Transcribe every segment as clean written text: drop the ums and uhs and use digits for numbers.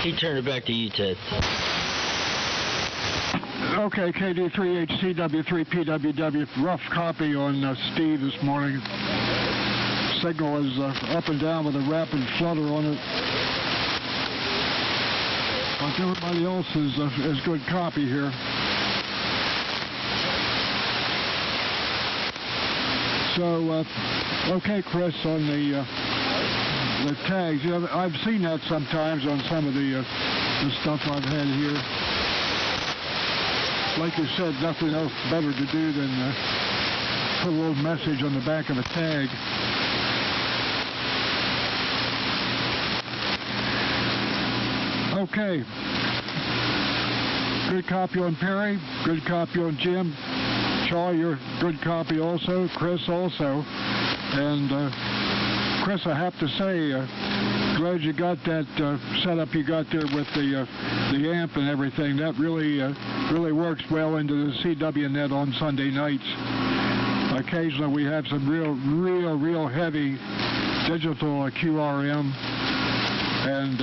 He turned it back to you, Ted. Okay, KD3HCW3PWW. Rough copy on Steve this morning. Signal is up and down with a rapid flutter on it. But everybody else is good copy here. So, okay, Chris, on the tags. You know, I've seen that sometimes on some of the stuff I've had here. Like you said, nothing else better to do than put a little message on the back of a tag. Okay. Good copy on Perry. Good copy on Jim. Charlie, you're good copy also. Chris also. And Chris, I have to say, glad you got that setup you got there with the amp and everything. That really works well into the CW net on Sunday nights. Occasionally we have some real heavy digital QRM, and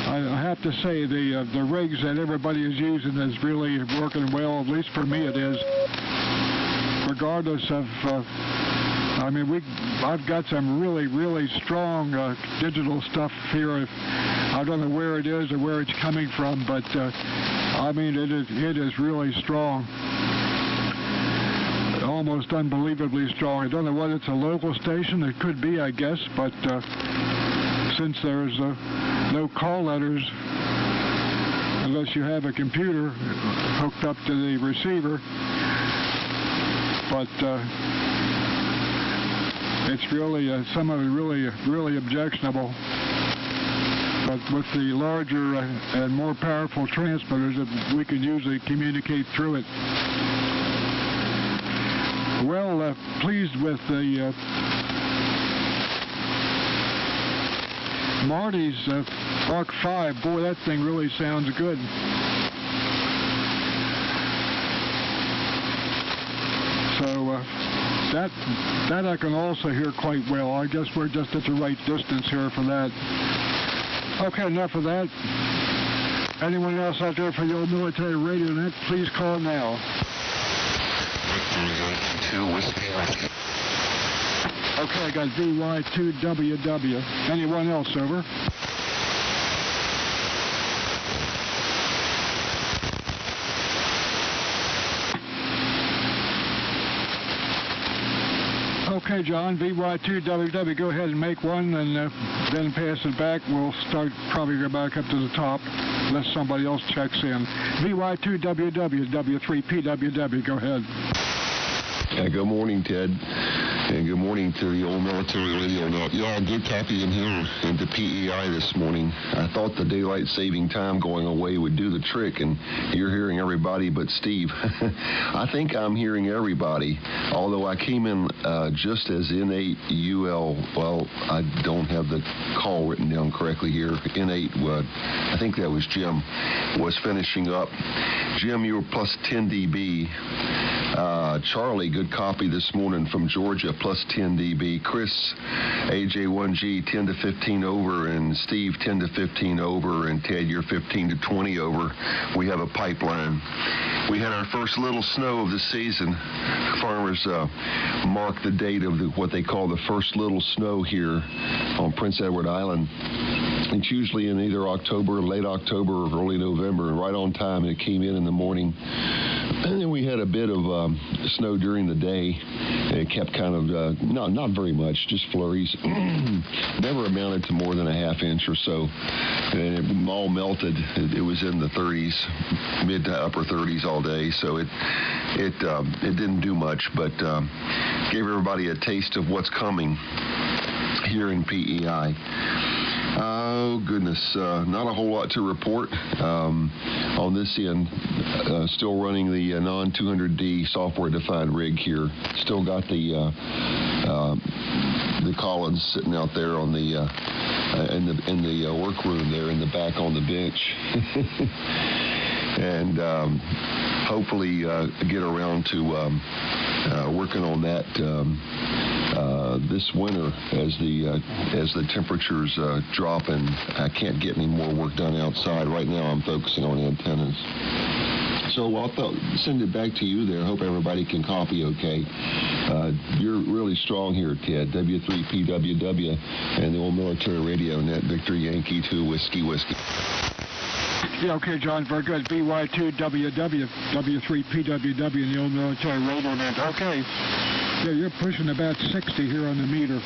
I have to say the rigs that everybody is using is really working well. At least for me it is. Regardless of, I mean, I've got some really strong digital stuff here. I don't know where it is or where it's coming from, but I mean it is really strong. Almost unbelievably strong. I don't know whether it's a local station. It could be, I guess, but since there's no call letters unless you have a computer hooked up to the receiver, but it's really some of it really objectionable. But with the larger and more powerful transmitters, we can usually communicate through it. Well, pleased with the Marty's Mark V. Boy, that thing really sounds good. So that I can also hear quite well. I guess we're just at the right distance here for that. Okay, enough of that. Anyone else out there for the old military radio net, please call now. Okay, I got VY2WW. Anyone else, over? Okay, John, VY2WW, go ahead and make one and then pass it back. We'll probably go back up to the top unless somebody else checks in. VY2WW, W3PWW, go ahead. Good morning, Ted. And good morning to the old military radio net. Yeah, good copy in here into PEI this morning. I thought the daylight saving time going away would do the trick, and you're hearing everybody but Steve. I think I'm hearing everybody, although I came in just as N8UL. Well, I don't have the call written down correctly here. N8, I think that was Jim, was finishing up. Jim, you were plus 10 dB. Charlie, good copy this morning from Georgia, plus 10 dB. Chris, AJ1G, 10 to 15 over, and Steve, 10 to 15 over, and Ted, you're 15 to 20 over. We have a pipeline. We had our first little snow of the season. Farmers mark the date of what they call the first little snow here on Prince Edward Island. It's usually in either October, late October, or early November, and right on time. It came in the morning. And then we had a bit of snow during the day. It kept kind of, not very much, just flurries. Never amounted to more than a half inch or so. And it all melted. It was in the 30s, mid to upper 30s all day. So it didn't do much, but gave everybody a taste of what's coming here in PEI. Oh, goodness. Not a whole lot to report on this end. Still running the non-200D software-defined rig here. Still got the Collins sitting out there on the in the workroom there in the back on the bench. And hopefully get around to working on that this winter as the temperatures drop and I can't get any more work done outside. Right now I'm focusing on antennas. So I'll send it back to you there. Hope everybody can copy okay. You're really strong here, Ted. W3PWW and the old military radio net, Victor Yankee 2 Whiskey Whiskey. Yeah, okay, John, very good. BY2WW, W3PWW and the old military radio net. Okay. Yeah, you're pushing about 60 here on the meter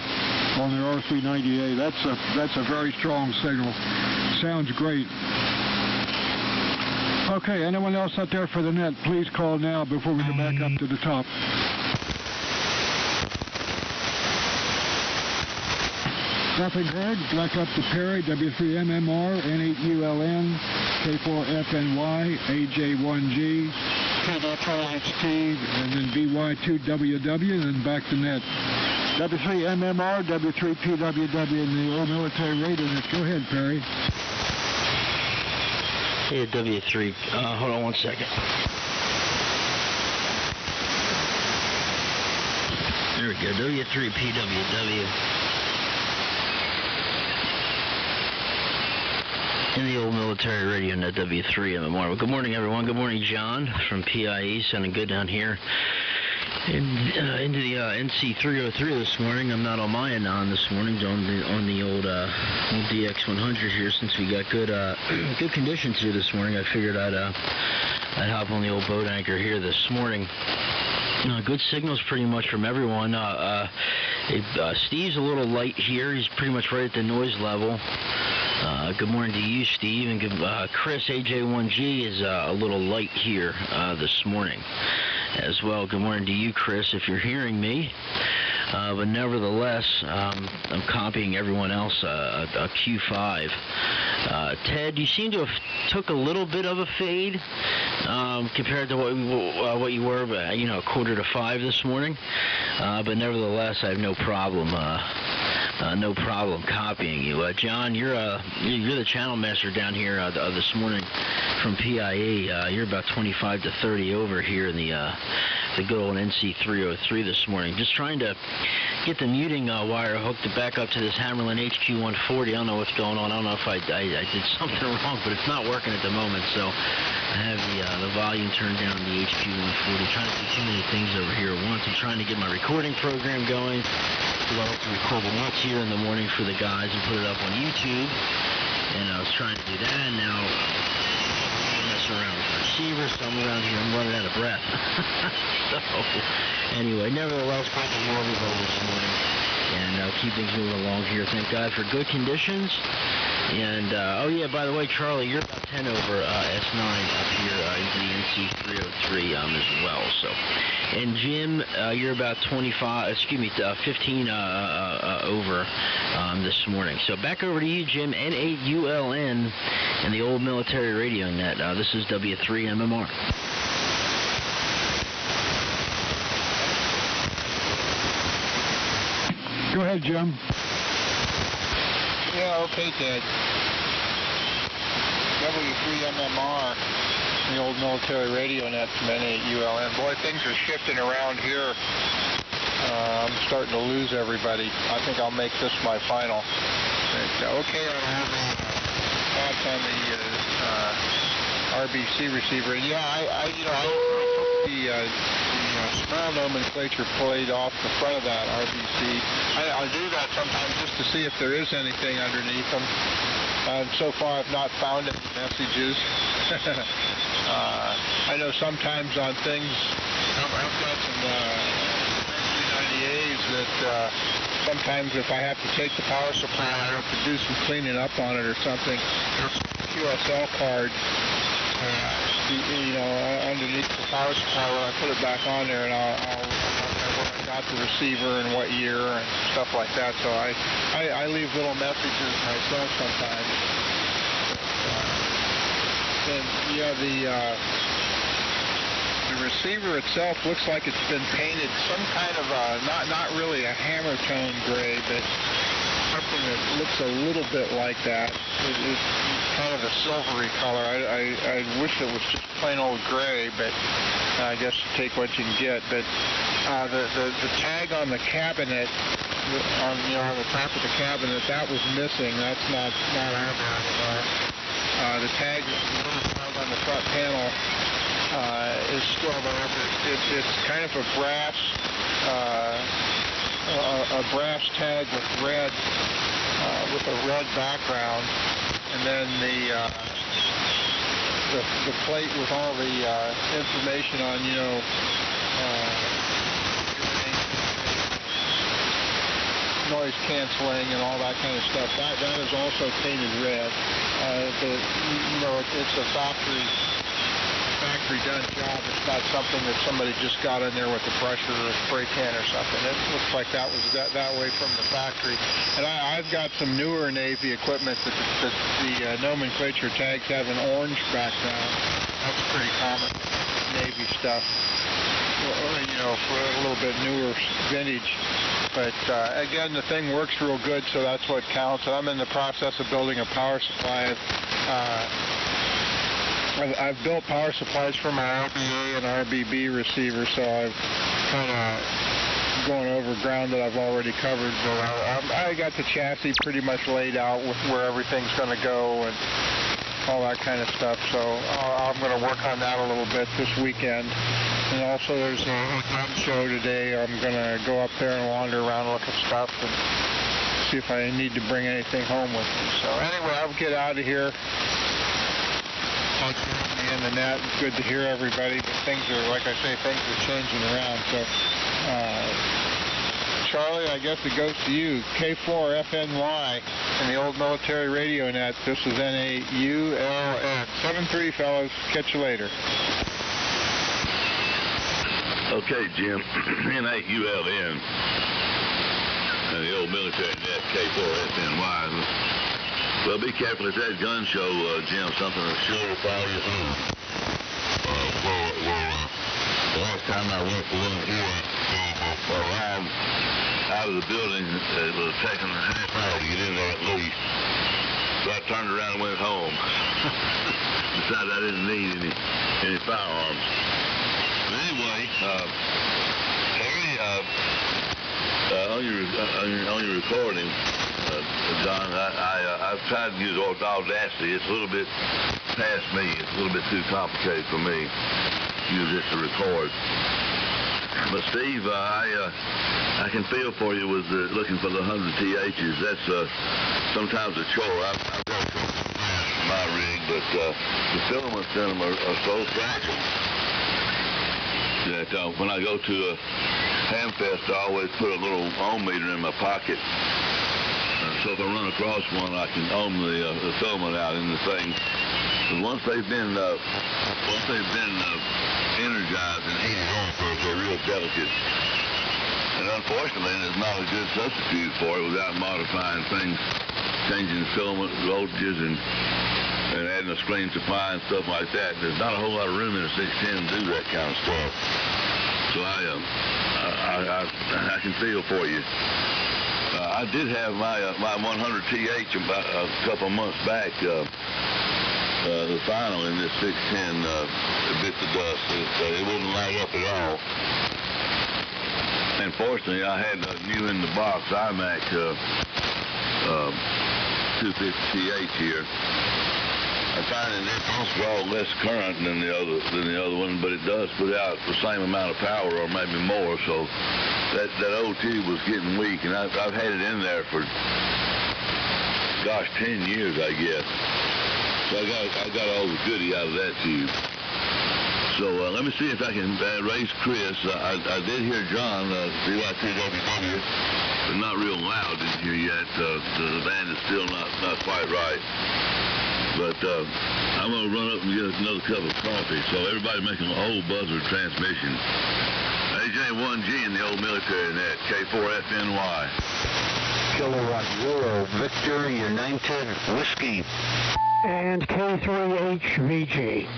on the R390A. That's a very strong signal. Sounds great. Okay, anyone else out there for the net, please call now before we go back up to the top. Nothing heard. Back up to Perry, W3MMR, N8ULN, K4FNY, AJ1G, K4HT, and then BY2WW, and then back to net. W3MMR, W3PWW, and the old military radio net. Go ahead, Perry. Hey, W3. Hold on one second. There we go. W3PWW. In the old military radio net, W3MMR. Well, good morning, everyone. Good morning, John from PIE. Sounding good down here. Into the NC303 this morning. I'm not on my Anon this morning, on the old DX100 here. Since we got good conditions here this morning, I figured I'd hop on the old boat anchor here this morning. Good signals pretty much from everyone. Steve's a little light here. He's pretty much right at the noise level. Good morning to you, Steve, and Chris, AJ1G is a little light here this morning as well. Good morning to you, Chris, if you're hearing me. But nevertheless, I'm copying everyone else a Q5. Ted, you seem to have took a little bit of a fade compared to what you were, a 4:45 this morning. But nevertheless, I have no problem. No problem copying you. John, you're the channel master down here this morning from PIE. You're about 25 to 30 over here in the good old NC303 this morning. Just trying to get the muting wire hooked back up to this Hammerlin HQ140. I don't know what's going on. I don't know if I did something wrong, but it's not working at the moment. So I have the volume turned down on the HQ140. Trying to do too many things over here at once. I'm trying to get my recording program going. I like to record the once here in the morning for the guys and put it up on YouTube. And I was trying to do that, and now I'm messing around with the receiver, so I'm around here, I'm running out of breath. So, anyway, nevertheless, great to hear everybody this morning. And keep things moving along here. Thank God for good conditions. And, oh yeah, by the way, Charlie, you're about 10 over S9 up here into the NC303 as well. So, and Jim, you're about 15 over this morning. So back over to you, Jim, N8ULN and the old military radio net. This is W3MMR. Go ahead, Jim. Yeah, okay, Ted. W3MMR, the old military radio net from N8ULN. Boy, things are shifting around here. I'm starting to lose everybody. I think I'll make this my final. But, okay, I have thoughts on the RBC receiver. Yeah, I took the small nomenclature played off the front of that RBC. I do that sometimes just to see if there is anything underneath them. So far, I've not found any messages. I know sometimes on things, I've got some 390As that sometimes if I have to take the power supply, I have to do some cleaning up on it or something. There's a QSL card, underneath the power supply when I put it back on there, and I'll where I got the receiver and what year and stuff like that. So I leave little messages myself sometimes. And yeah, the receiver itself looks like it's been painted some kind of not really a hammer tone gray, but something that looks a little bit like that. It's kind of a silvery color. I wish it was just plain old gray, but I guess you take what you can get. But the tag on the cabinet on the top of the cabin that was missing. That's not on there anymore. The tag on the front panel is still there, but it's kind of a brass tag with a red background, and then the plate with all the information on, noise canceling and all that kind of stuff. That is also painted red. It's a factory done job. It's not something that somebody just got in there with a brush or a spray can or something. It looks like that was that way from the factory. And I've got some newer Navy equipment that the nomenclature tags have an orange background. That's pretty common Navy stuff. For a little bit newer vintage. But again, the thing works real good, so that's what counts. And I'm in the process of building a power supply. I've built power supplies for my RBA and RBB receiver, so I've kind of going over ground that I've already covered. But I got the chassis pretty much laid out with where everything's going to go and all that kind of stuff. So I'm going to work on that a little bit this weekend. And also there's a gun show today. I'm going to go up there and wander around and look at stuff and see if I need to bring anything home with me. So anyway, I'll get out of here. Thanks for having me in the net. It's good to hear everybody, but things are, like I say, things are changing around. So, Charlie, I guess it goes to you. K4FNY in the old military radio net. This is NAULN. 7-3, fellas. Catch you later. Okay, Jim. NAULN and the old military net, K4FNY. Well, be careful at that gun show, Jim. Something will sure follow you home. The last time I went to one here, arrived out of the building, it was taking a half hour to get in there at least. So I turned around and went home. Decided I didn't need any firearms. But anyway, Harry, on your recording, John, I've tried to use Audacity. It's a little bit past me. It's a little bit too complicated for me to use this to record. But Steve, I can feel for you with looking for the 100 THs. That's sometimes a chore. I've got a couple of my rig, but the filaments in them are so fragile that when I go to a Hamfest, I always put a little ohm meter in my pocket. So if I run across one, I can ohm the filament out in the thing. But once they've been energized and heated on, they're real delicate. And unfortunately, there's not a good substitute for it without modifying things, changing filament voltages and adding a screen supply and stuff like that. There's not a whole lot of room in a 610 to do that kind of stuff. So I can feel for you. I did have my 100 TH about a couple months back. The final in this 610 bit the dust. It wouldn't light up at all. And fortunately, I had a new in the box iMac 250 TH here. I find that it does draw less current than the other one, but it does put out the same amount of power or maybe more. So that old tube was getting weak, and I've had it in there for, gosh, 10 years, I guess. So I got all the goodie out of that tube. So let me see if I can raise Chris. I did hear John, DY3WW, but not real loud in here yet. The band is still not quite right. But I'm going to run up and get another cup of coffee. So everybody making an old Buzzard transmission. AJ1G in the old military net, K4FNY. Kilo 10, Victor, United Whiskey. And K3HVG.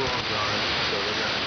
long gone, so they're gonna.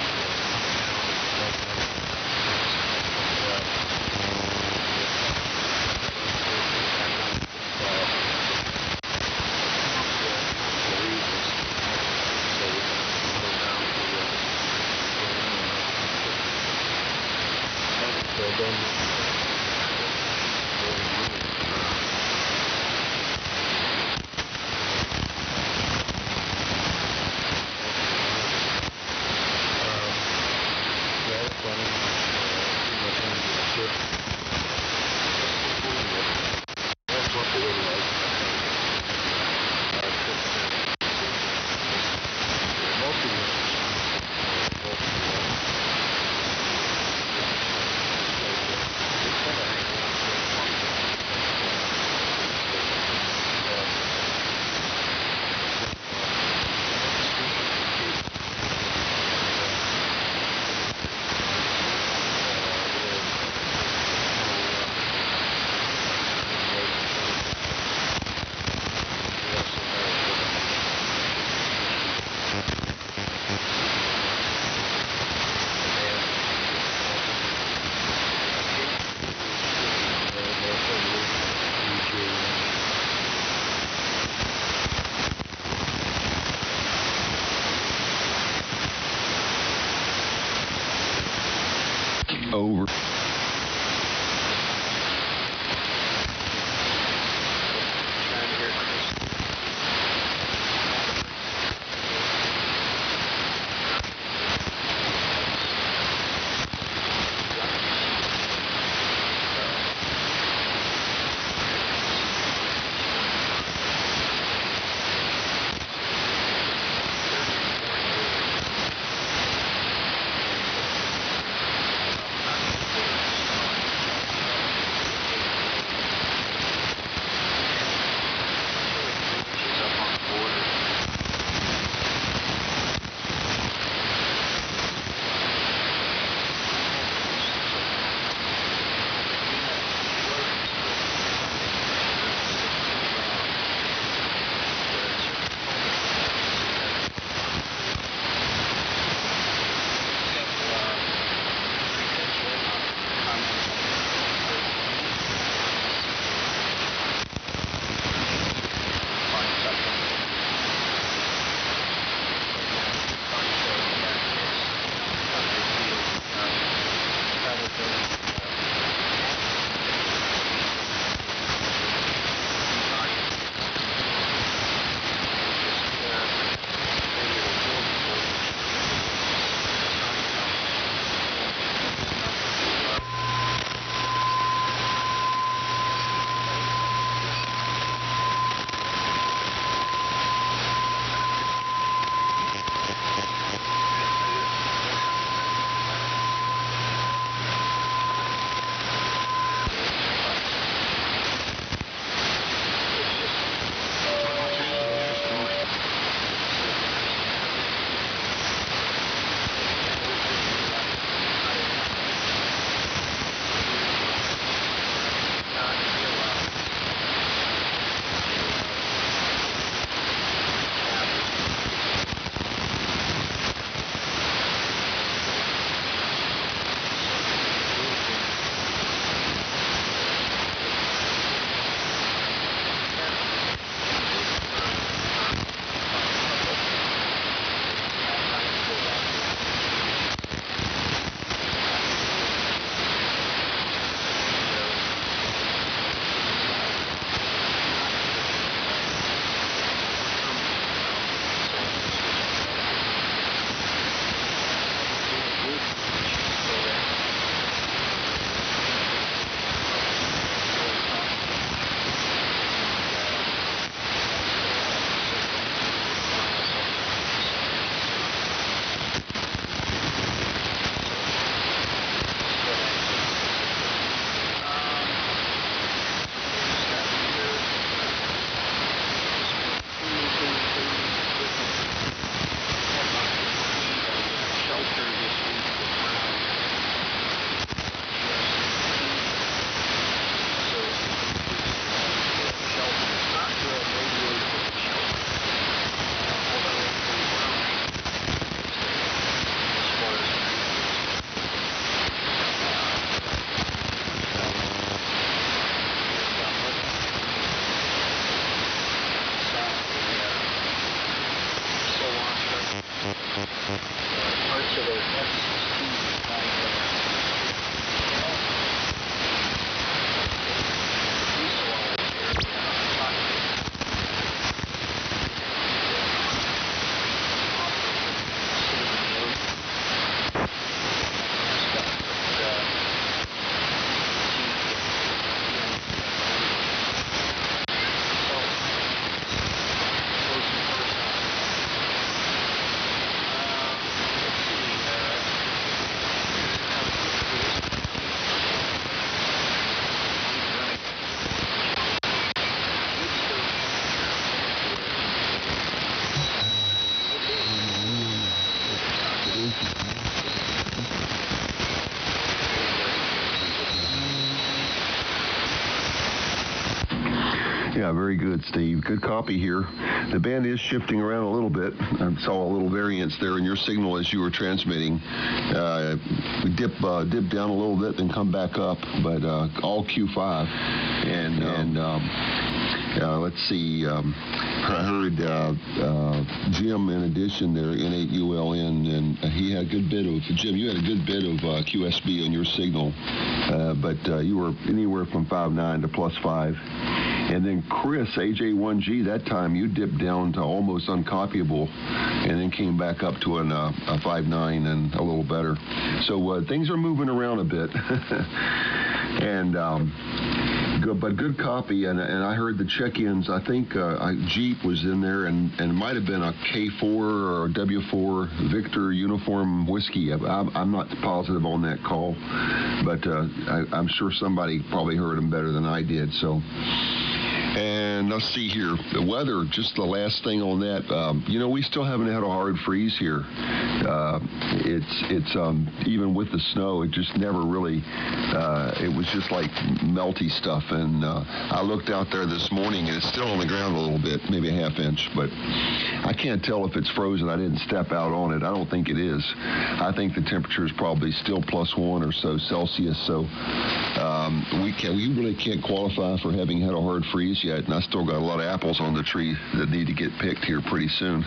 Over. Yeah, very good, Steve. Good copy here. The band is shifting around a little bit. I saw a little variance there in your signal as you were transmitting. We dip down a little bit, then come back up, but all Q5. Let's see. I heard Jim in addition there, N8ULN, and he had a good bit of, Jim, you had a good bit of QSB on your signal, but you were anywhere from 5.9 to +5. And then Chris, AJ1G, that time you dipped down to almost uncopyable and then came back up to a 5.9 and a little better. So things are moving around a bit. And good copy, and I heard the check-ins. I think Jeep was in there, and it might have been a K4 or a W4 Victor Uniform Whiskey. I'm not positive on that call, but I'm sure somebody probably heard him better than I did. So. And let's see here. The weather, just the last thing on that. We still haven't had a hard freeze here. It's even with the snow, it just never really, it was just like melty stuff. And I looked out there this morning, and it's still on the ground a little bit, maybe a half inch. But I can't tell if it's frozen. I didn't step out on it. I don't think it is. I think the temperature is probably still +1 or so Celsius. So we really can't qualify for having had a hard freeze yet, and I still got a lot of apples on the tree that need to get picked here pretty soon.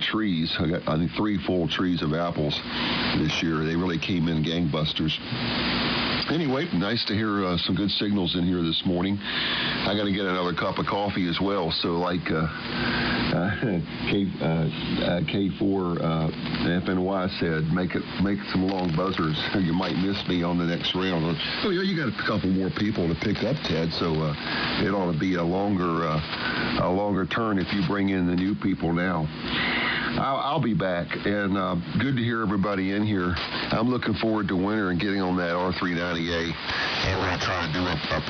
Trees, I got, I think, 3 full trees of apples this year. They really came in gangbusters. Anyway, nice to hear some good signals in here this morning. I got to get another cup of coffee as well. So like K4 FNY said, make some long buzzers. You might miss me on the next round. Oh yeah, you got a couple more people to pick up, Ted. So it ought to be a longer turn if you bring in the new people now. I'll be back, and good to hear everybody in here. I'm looking forward to winter and getting on that R390A, and we're going to try to do a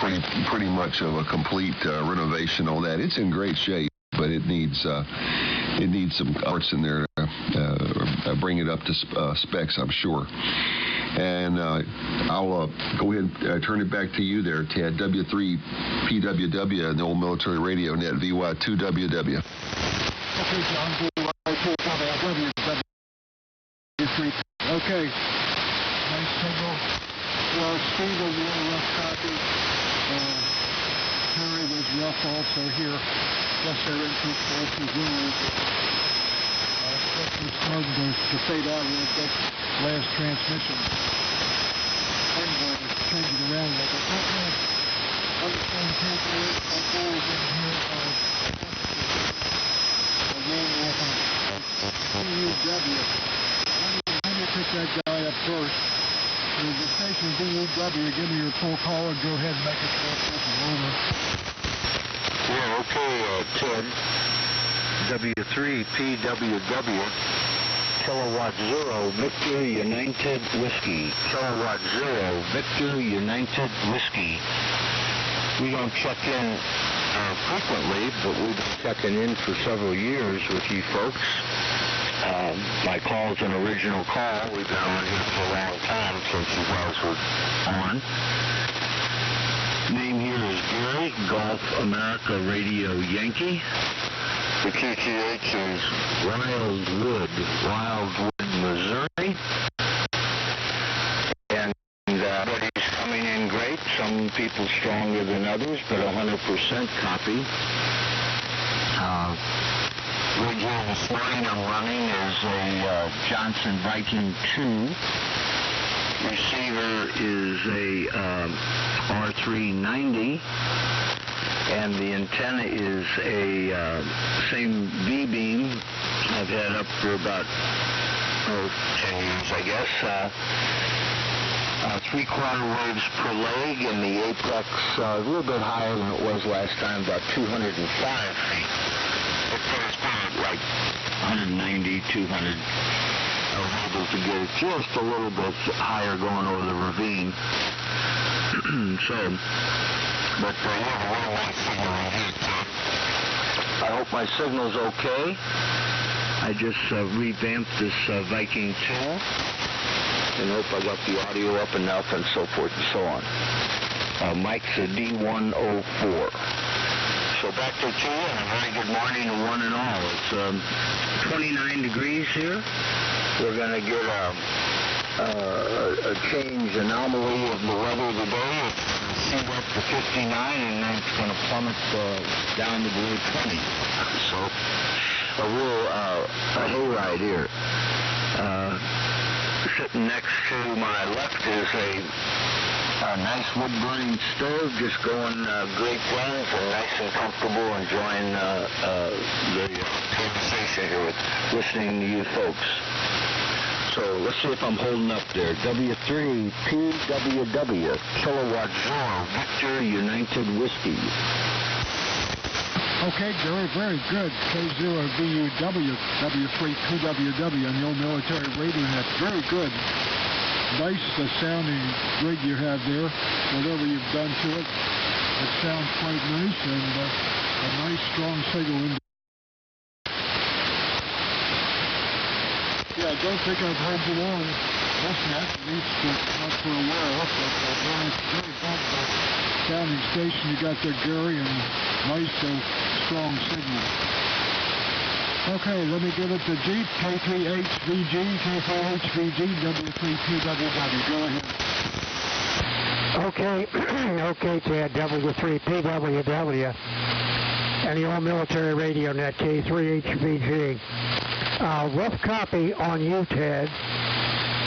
pretty much of a complete renovation on that. It's in great shape, but it needs some parts in there to bring it up to specs, I'm sure. And I'll go ahead and turn it back to you there, Ted. W3PWW and the Old Military Radio Net, VY2WW. Okay, John. Okay. Nice signal. Well, Steve was a little rough copy. Terry was rough also here. Plus they're in two places. It's starting to fade out a little bit. Last transmission. Anyway, it's changing around a little bit. On the same table, I'll go over here. BUW. Let me pick that guy up first. There's the station BUW. Give me your full call and go ahead and make it over. Yeah, okay, Ted. W3PWW. Kilowatt 0, Victor United Whiskey. Kilowatt 0, Victor United Whiskey. We don't check in frequently, but we've been checking in for several years with you folks. My call's an original call. We've been on here for a long time since you guys were on. Name here is Gary, Golf America Radio Yankee. The QTH is Wildwood, Missouri. And everybody's coming in great. Some people stronger than others, but 100% copy. Rig here this morning I'm running is a Johnson Viking 2. Receiver is a R390. And the antenna is a same V-beam I've had up for about 10 years, I guess. 3/4 waves per leg, and the apex a little bit higher than it was last time, about 205 feet. It's probably like 190, 200. I was able to get just a little bit higher going over the ravine. But you have a really nice signal right here, Tom. I hope my signal's okay. I just revamped this Viking 2 and hope I got the audio up enough and so forth and so on. Mike's a D104. So back to you, and a very good morning to one and all. It's 29 degrees here. We're going to get a change anomaly of the weather today. It's going to shoot up to 59, and then it's going to plummet down to below 20. So a real hayride here. Sitting next to my left is a nice wood-burning stove, just going great guns and nice and comfortable, enjoying the conversation here with listening to you folks. So let's see if I'm holding up there. W3 PWW, Kilowatt Zero, Victor United Whiskey. Okay, Gary, very good. K0VUW, W3PWW on the old military radio net. Very good. Nice sounding rig you have there. Whatever you've done to it, it sounds quite nice, and a nice strong signal. Yeah, I don't think I've heard you on this net, at least not for a while, but very good sounding station you got there, Gary, and nice strong signal. Okay, let me give it to Jeep, K3HVG, K3HVG, W3PWW. Go ahead. Okay, Ted, W3PWW, and the old military radio net, K3HVG. Rough copy on you, Ted.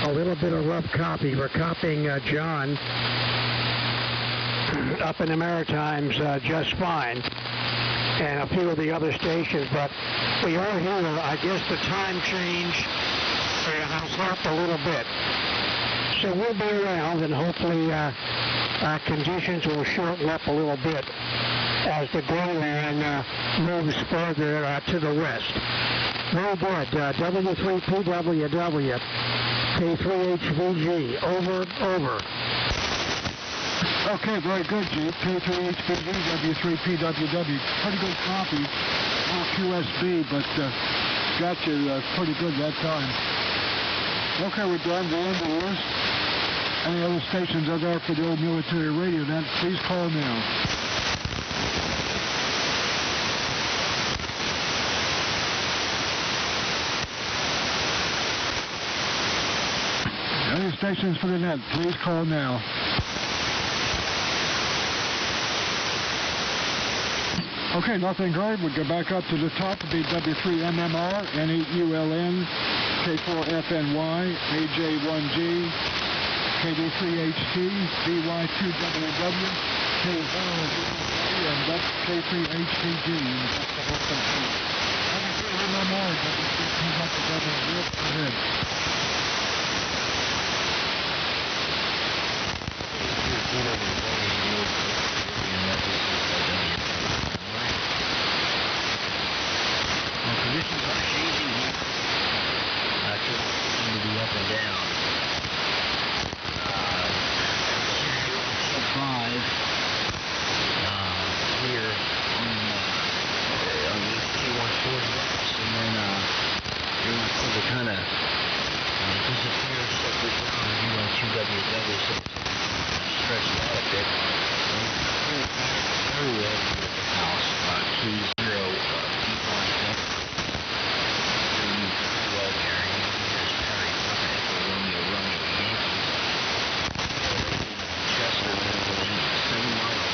A little bit of rough copy. We're copying John up in the Maritimes just fine, and a few of the other stations, but we are here. I guess the time change has helped a little bit. So we'll be around, and hopefully conditions will shorten up a little bit as the gray line moves further to the west. Very good. W3PWW, K3HVG, over. Okay, very good, Jeep. K3HVG, W3PWW. Pretty good copy. No QSB, but got you pretty good that time. Okay, we're down to the end of the list. Any other stations out there for the old military radio net, please call now. Any stations for the net, please call now. Okay, nothing great. We'll go back up to the top. It'll be W3MMR, N8ULN, K4FNY, AJ1G, KD3HT, BY2WW, K0, and that's K3HTG. That's the whole thing. W3MMR, W3PWW, go ahead. Conditions are changing here. Seem to be up and down. T5 here on the T140X, and then you're going to kind of disappear separate from U1-2WW, so stretched out a bit. Very well at the house, K0 P1X. Well, Gary, here's Perry, Echo Romeo, Yankee. Chester, 7 miles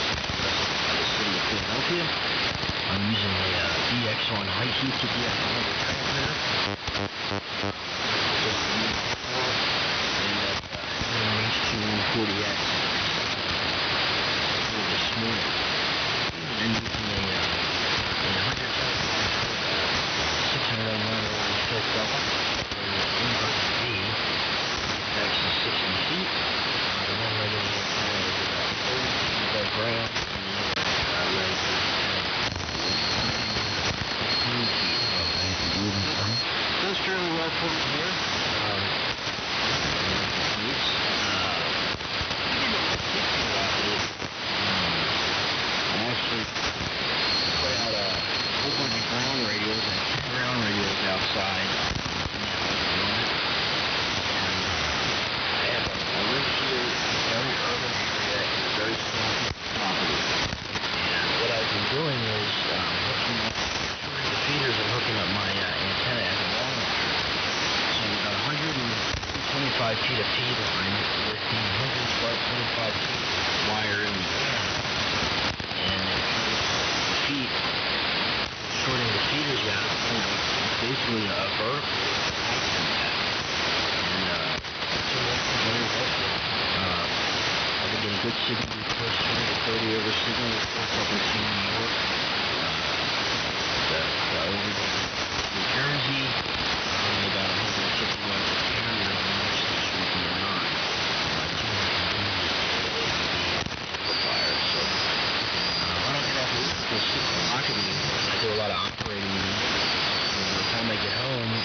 west of the city of Philadelphia. I'm using a DX1 high heat to DX100 transmitter. Just the new and that H240X this morning. And using a 100 601 short double inverse D, actually 60 feet. The one right over there is about 30 grams, and the other right 15 feet above that. feet of feed line with the 125 feet wire in the end. And the feet, shorting the feeders out, it's basically a vertical impact. And so that's very helpful. I've been getting good signal reports here, the 30 over signal reports up in New York, over New Jersey, only about 150 yards of carrier on the station from the line, 200 amplifier. So I don't get off of this until 6 o'clock in the evening. I do a lot of operating in the evening. And by the time I get home, the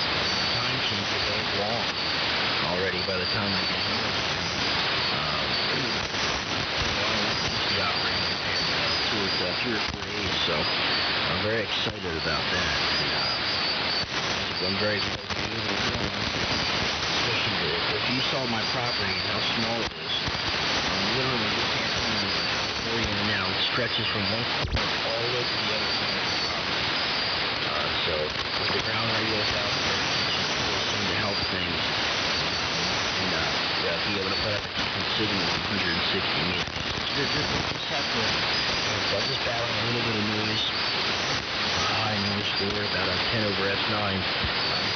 time change is long already by the time I get home. Operating towards 3 or 4 days, so I'm very excited about that. And, I'm very excited to be able to do it. Especially if you saw my property and how small it is, literally you can't see it for you now. It stretches from one corner all the way to the other corner of the property. So with the ground radios out there, it just really seem to help things. And be able to put up a decent signal at 160 meters. I'm just battling a little bit of noise, high noise floor, about a 10 over S9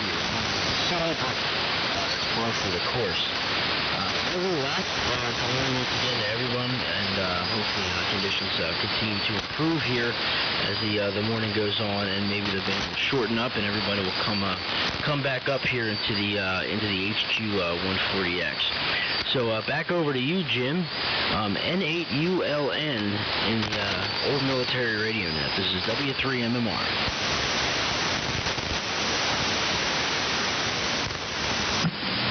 here. For the course. Nevertheless, I want to once again to everyone, and hopefully conditions continue to improve here as the morning goes on, and maybe the band will shorten up, and everybody will come back up here into the HQ 140X. So back over to you, Jim. N8ULN in the old military radio net. This is W3MMR.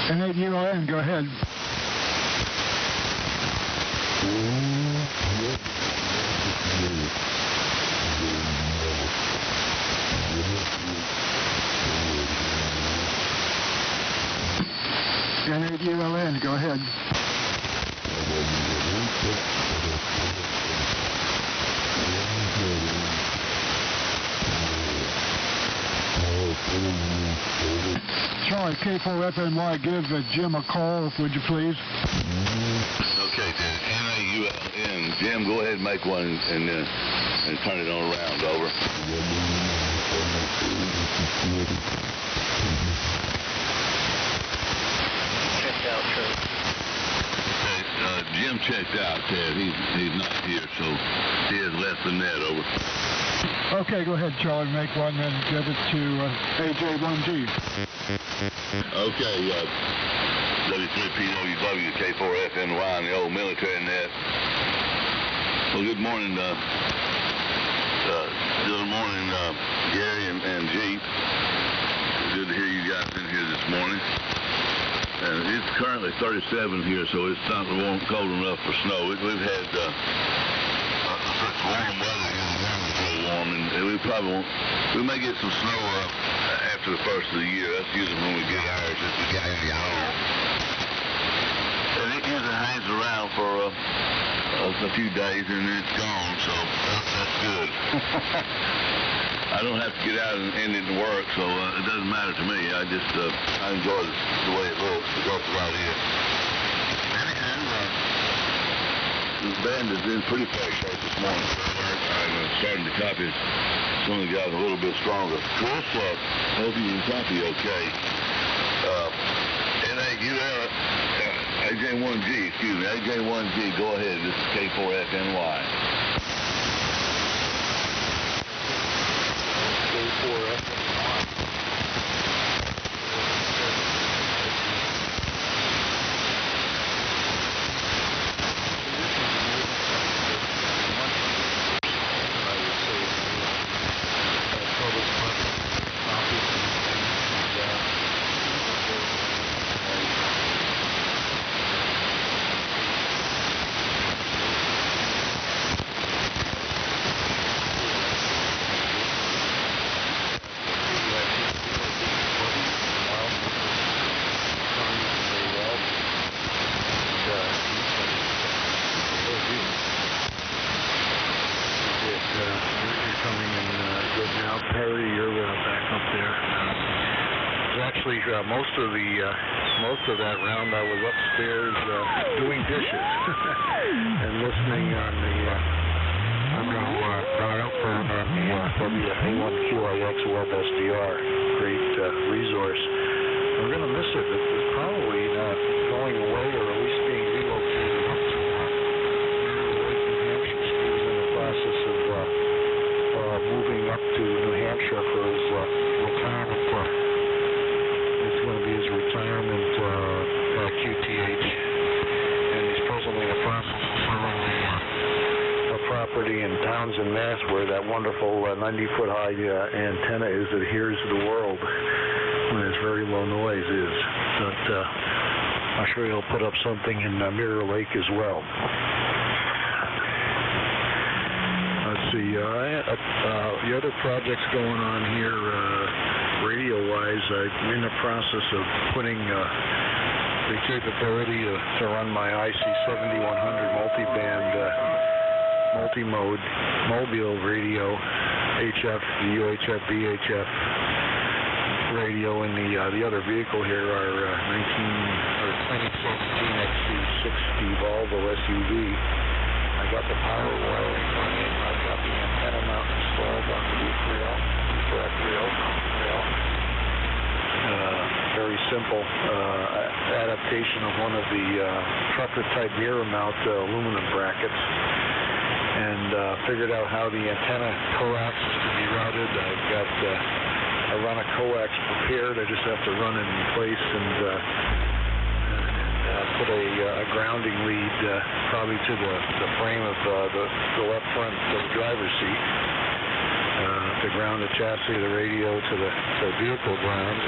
N8ULN, go ahead. N8ULN, go ahead. Charlie, K4FNY, give Jim a call, would you please? Okay, then. N8ULN. Jim, go ahead and make one and turn it on around. Over. Checked out, Trey. Okay, Jim checked out, Ted. He's not here, so he has left the net. Over. Okay, go ahead, Charlie, make one and give it to AJ1G. Okay, W3PWW, K4FNY in the old military net. Well, good morning, Gary and Jeep. Good to hear you guys in here this morning. And it's currently 37 here, so it's not cold enough for snow. We've had such warm weather here. Warm, and we may get some snow after the first of the year. That's usually when we get ours. And it usually hangs around for a few days and then it's gone, so that's good. I don't have to get out and it work, so it doesn't matter to me. I enjoy the way it looks. It goes right here. This band is in pretty fair shape this morning. I'm starting to copy some of the guys a little bit stronger. Chris, hope you can copy okay. N8UL, AJ1G, excuse me, AJ1G, go ahead. This is K4FNY. K4FNY. Perry, you're back up there. actually, most of that round I was upstairs doing dishes and listening on the WA1QIX Web SDR. Great resource. We're going to miss it. It's probably not going away, or at least being relocated up to New Hampshire. Steve's in the process of moving up to New Hampshire for his retirement. It's going to be his retirement QTH, and he's presently in the process of selling a property in Townsend, Mass, where that wonderful 90-foot high antenna is that hears the world when it's very low noise is. But I'm sure he'll put up something in Mirror Lake as well. Let's see, the other projects going on here radio-wise, I'm in the process of putting the capability to run my IC7100 multiband multi-mode mobile radio, HF, UHF, VHF radio, and the other vehicle here, our 2017 XC60 Volvo SUV. I got the power wiring on it. I got the antenna mount installed on the roof rail, direct rail. Very simple adaptation of one of the trucker-type mirror mount aluminum brackets, and figured out how the antenna coax is to be routed. I've got I run a coax prepared. I just have to run it in place and put a grounding lead probably to the frame of the left front of the driver's seat to ground the chassis of the radio to the vehicle ground,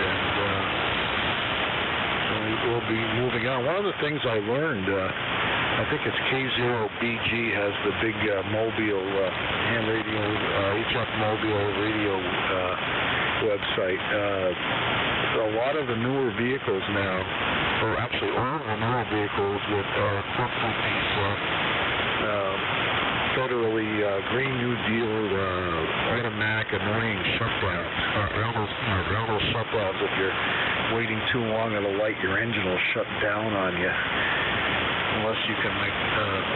and we'll be moving on. One of the things I learned, I think it's K0BG has the big mobile ham radio, HF mobile radio website. A lot of the newer vehicles now, or actually all of the newer vehicles that are equipped with these federally Green New Deal automatic annoying shutdowns, elbow shutdowns. If you're waiting too long at a light, your engine will shut down on you unless you can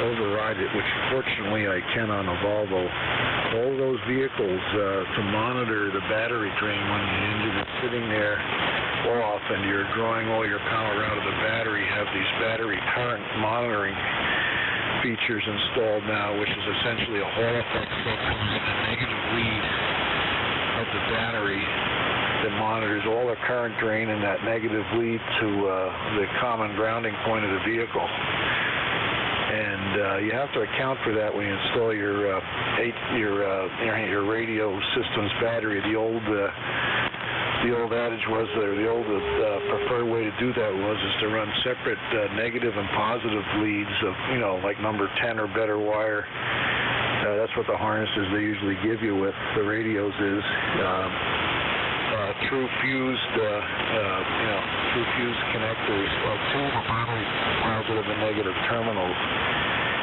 override it, which fortunately I can on a Volvo. All those vehicles to monitor the battery drain when the engine is sitting there off and you're drawing all your power out of the battery, have these battery current monitoring features installed now, which is essentially a Hall effect filter in the negative lead of the battery that monitors all the current drain in that negative lead to the common grounding point of the vehicle. And you have to account for that when you install your radio system's battery. The old adage was, or the old preferred way to do that is to run separate negative and positive leads of, like number 10 or better wire. That's what the harnesses they usually give you with the radios is. True fused connectors to the battery positive and negative terminals.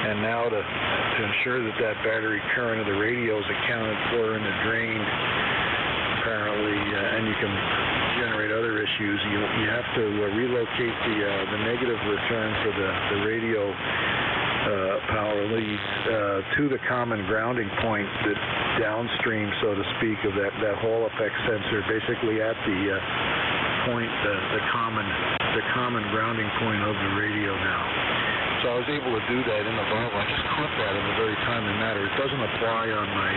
And now to ensure that battery current of the radio is accounted for in the drain, apparently, and you can generate other issues, you have to relocate the negative return for the radio power lead to the common grounding point that downstream, so to speak, of that Hall effect sensor, basically at the point, the common grounding point of the radio now. So I was able to do that in the Volvo. I just caught that in the very timely matter. It doesn't apply on my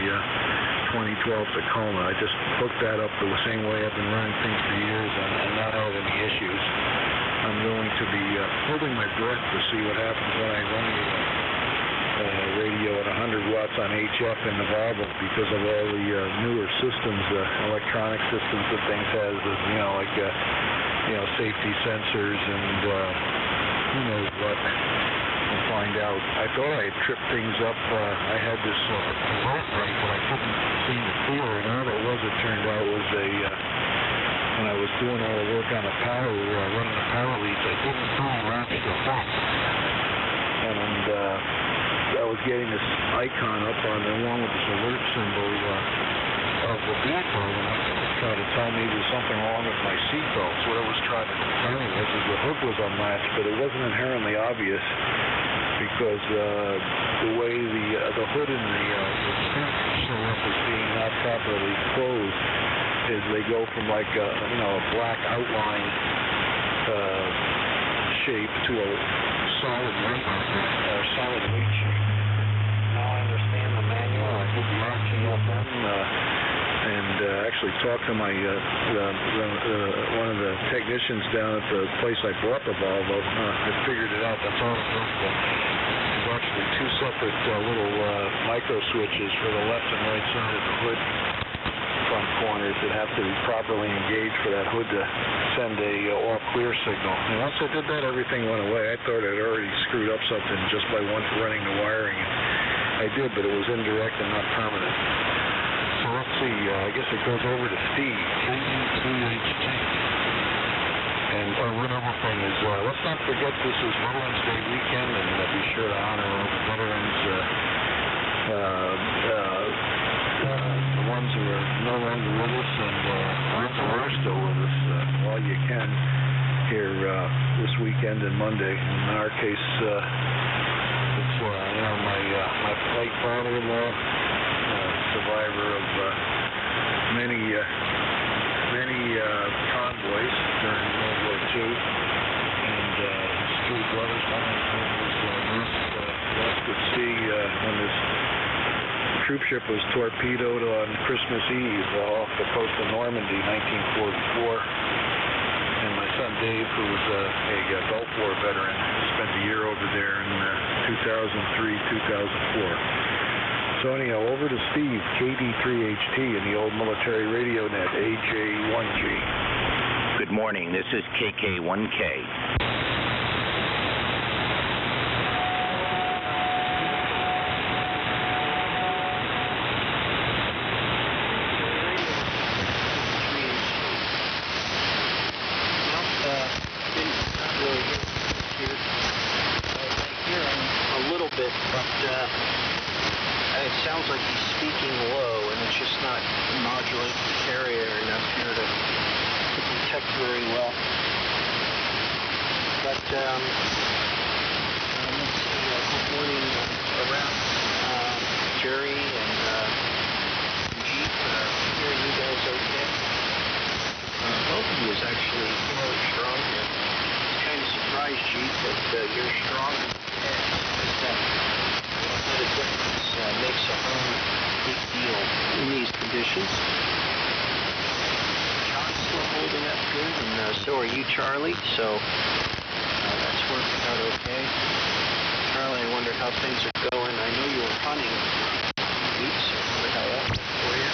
2012 Tacoma. I just hooked that up the same way I've been running things for years and not had any issues. I'm going to be holding my breath to see what happens when I run the radio at 100 watts on HF in the Volvo, because of all the newer systems, electronic systems that things has, like safety sensors and who knows what. We'll find out. I thought I had tripped things up. I had this alert light, but I couldn't seem to feel it. And all it was, it turned out, was when I was doing all the work on the power, running the power leads, I didn't fully latch the hook. And I was getting this icon up on, along with this alert symbol, the vehicle, and I was trying to tell me there's something wrong with my seatbelt. So what I was trying to determine was that the hood was unlatched, but it wasn't inherently obvious because the way the hood and the front show up as being not properly closed is they go from like a black outline shape to a solid weight shape. Now I understand the manual. I put the arching up and actually talked to my one of the technicians down at the place I bought the Volvo. I figured it out. That's all it was. There's actually two separate little micro switches for the left and right side of the hood front corners that have to be properly engaged for that hood to send a all clear signal. And once I did that, everything went away. I thought I'd already screwed up something just by running the wiring. I did, but it was indirect and not permanent. So let's see, I guess it goes over to Steve, KD3HT. And one other thing is, let's not forget this is Veterans Day weekend, and be sure to honor all the veterans, the ones who are no longer with us, and those who are still with us, while you can, here this weekend and Monday. In our case, it's my late father-in-law, survivor of many convoys during World War II, and his three brothers. One of whom was lost at sea when his troop ship was torpedoed on Christmas Eve off the coast of Normandy, 1944. And my son Dave, who was a Gulf War veteran, spent a year over there in 2003, 2004. So anyhow, over to Steve, KD3HT in the old military radio net, AJ1G. Good morning. This is KK1K. It sounds like he's speaking low, and it's just not modulating the carrier enough here to detect very well. But let's see, good morning around Jerry and Jeep. Hearing you guys okay? Both of you is actually fairly strong here. It's kind of surprised, Jeep, that you're strong. The difference makes a whole big deal in these conditions. John's still holding up good, and so are you, Charlie. So that's working out okay. Charlie, I wonder how things are going. I know you were hunting weeks. I wonder how that went for you.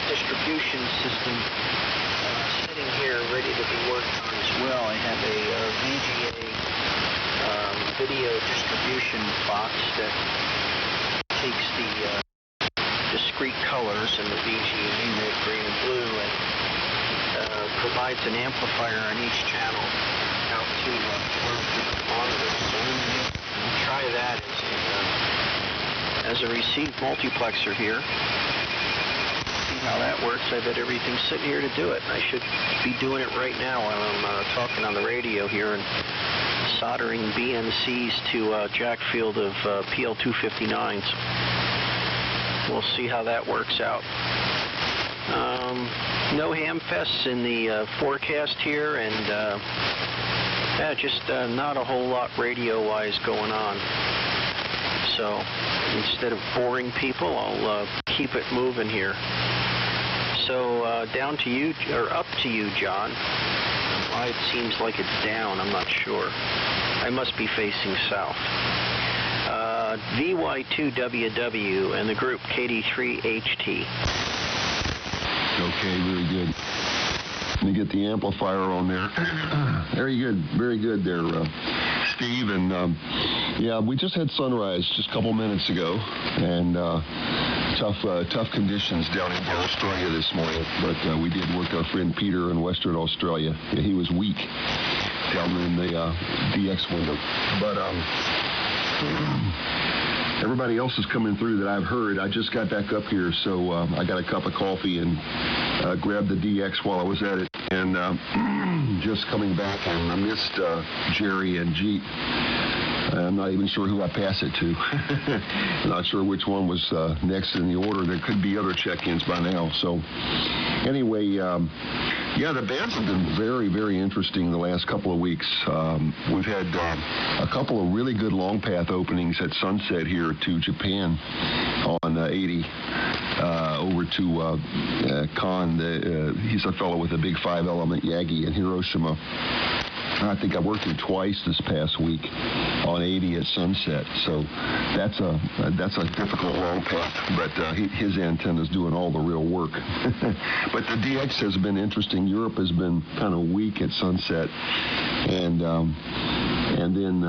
Distribution system sitting here ready to be worked on as well. I have a VGA video distribution box that takes the discrete colors in the VGA, red, green, and blue, and provides an amplifier on each channel out to 12 different monitors. So we'll try that as a receive multiplexer here. How that works. I bet everything's sitting here to do it. I should be doing it right now while I'm talking on the radio here and soldering BNCs to jack field of PL259s. We'll see how that works out. No hamfests in the forecast here, and just not a whole lot radio-wise going on. So instead of boring people, I'll keep it moving here. So down to you, or up to you, John. Why it seems like it's down, I'm not sure. I must be facing south. VY2WW and the group KD3HT. Okay, very good. Let me get the amplifier on there. Very good there, Steve. And yeah, we just had sunrise just a couple minutes ago, and tough conditions down in Australia this morning, but we did work our friend Peter in Western Australia. Yeah, he was weak down in the DX window, but everybody else is coming through that I've heard. I just got back up here, so I got a cup of coffee and grabbed the DX while I was at it, and just coming back, and I missed Jerry and Jeep. I'm not even sure who I pass it to. Not sure which one was next in the order. There could be other check-ins by now. So anyway, yeah, the bands have been very, very interesting the last couple of weeks. We've had a couple of really good long path openings at sunset here to Japan on 80 over to Khan. He's a fellow with a big 5-element Yagi in Hiroshima. I think I worked him twice this past week on 80 at sunset, so that's a difficult long path, but his antenna's doing all the real work. But the DX has been interesting. Europe has been kind of weak at sunset, and then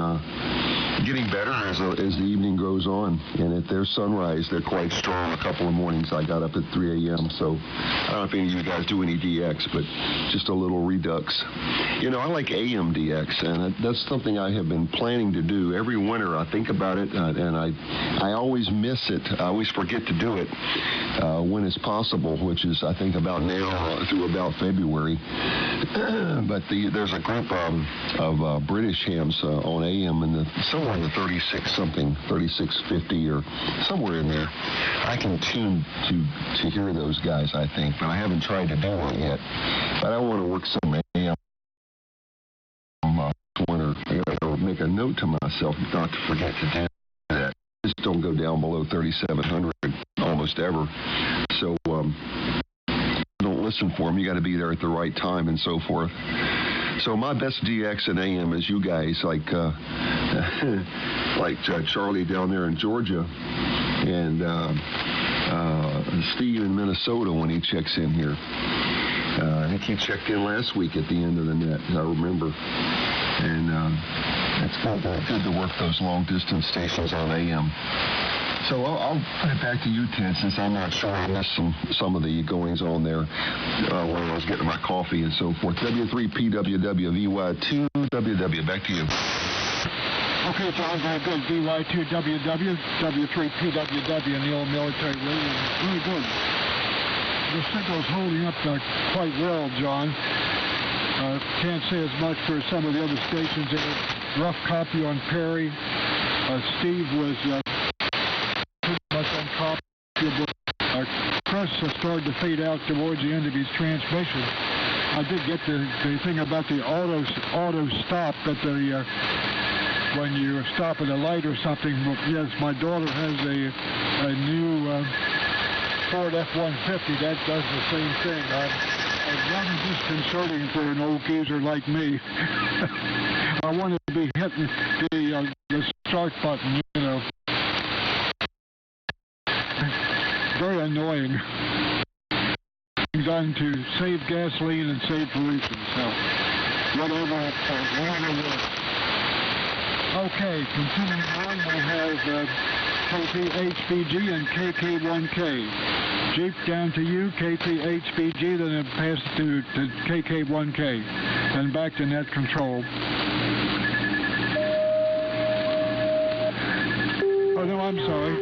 getting better as the evening goes on. And at their sunrise, they're quite strong. A couple of mornings I got up at 3 a.m., so I don't know if any of you guys do any DX, but just a little redux. You know, I like AM DX, and that's something I have been planning to do. Every winter I think about it, and I always miss it. I always forget to do it when it's possible, which is, I think, about now through about February. But there's a group of British hams on AM, and somewhere in the 36-something, 3650 or somewhere in there. I can tune to hear those guys, I think, but I haven't tried to do it yet. But I want to work some AM winter. I gotta make a note to myself not to forget to do that. Just don't go down below 3,700 almost ever. So don't listen for them. You got to be there at the right time and so forth. So my best DX and AM is you guys, like Charlie down there in Georgia, and Steve in Minnesota when he checks in here. I think he checked in last week at the end of the net, I remember. And it's good to work those long-distance stations on AM. So I'll put it back to you, Ted, since I'm not sure I missed some of the goings on there when I was getting my coffee and so forth. W3PWW-VY2WW, back to you. Okay, John, very good. VY2WW, W3PWW in the old military radio. Very good. The signal's holding up quite well, John. Can't say as much for some of the other stations. Rough copy on Perry. Steve was pretty much uncopyable. Chris started to fade out towards the end of his transmission. I did get the thing about the auto stop at the when you stop at a light or something. Yes, my daughter has a new Ford F-150 that does the same thing. It's rather disconcerting for an old geezer like me. I want to be hitting the start button, you know. Very annoying. Done to save gasoline and save pollution, so whatever works. Okay, continuing on, we have KTHBG and KK1K. Jeep, down to you, KTHBG, then it passed to KK1K, and back to net control. Oh, no, I'm sorry.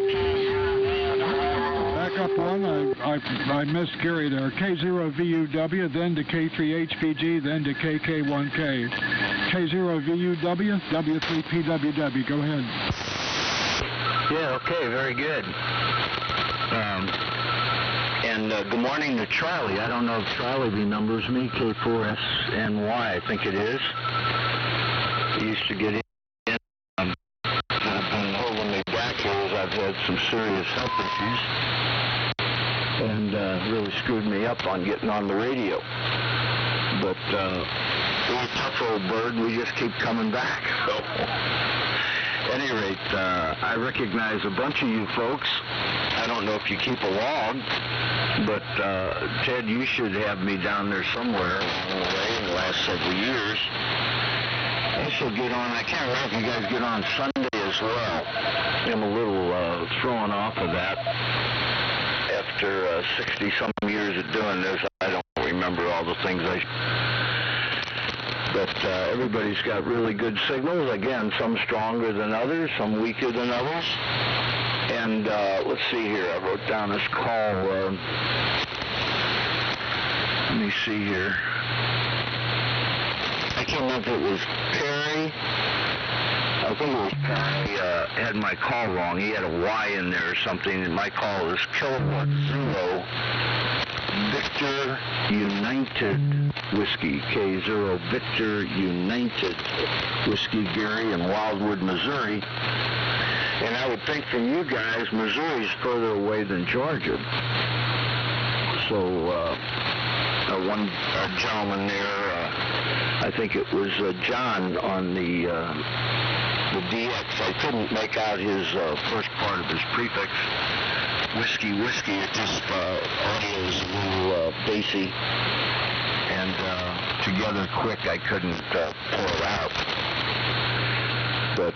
Back up one, I missed Gary there. K0VUW, then to K3HBG, then to KK1K. K0VUW, W3PWW, go ahead. Yeah, okay, very good. And good morning to Charlie. I don't know if Charlie renumbers me, K4SNY, I think it is. He used to get in. Been holding me back here as I've had some serious health issues. And really screwed me up on getting on the radio. But we're a tough old bird. We just keep coming back. So, at any rate, I recognize a bunch of you folks. I don't know if you keep a log, but Ted, you should have me down there somewhere along the way in the last several years. I shall get on. I can't remember if you guys get on Sunday as well. I'm a little thrown off of that. after 60-some years of doing this, I don't remember all the things but everybody's got really good signals. Again, some stronger than others, some weaker than others. And let's see here. I wrote down this call. Let me see here. I can't remember if it was Perry. I think it was Perry had my call wrong. He had a Y in there or something, and my call is Kilowatt Zero Victor United Whiskey, K0 Victor United Whiskey, Gary in Wildwood, Missouri. And I would think from you guys, Missouri's further away than Georgia. So one gentleman there, I think it was John on the DX. I couldn't make out his first part of his prefix. Whiskey. It just audio is a little bassy, and together quick I couldn't pull it out. But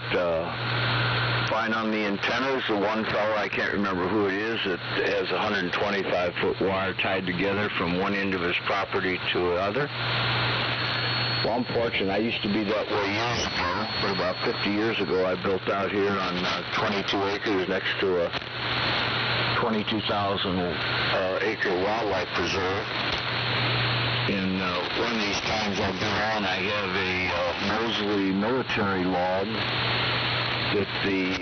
fine on the antennas. The one fellow, I can't remember who it is, that has a 125-foot wire tied together from one end of his property to the other. Well, I'm fortunate. I used to be that way years ago, but about 50 years ago I built out here on 22 acres next to a 22,000 acre wildlife preserve. And one of these times I'll go on, I have a Mosley military log that the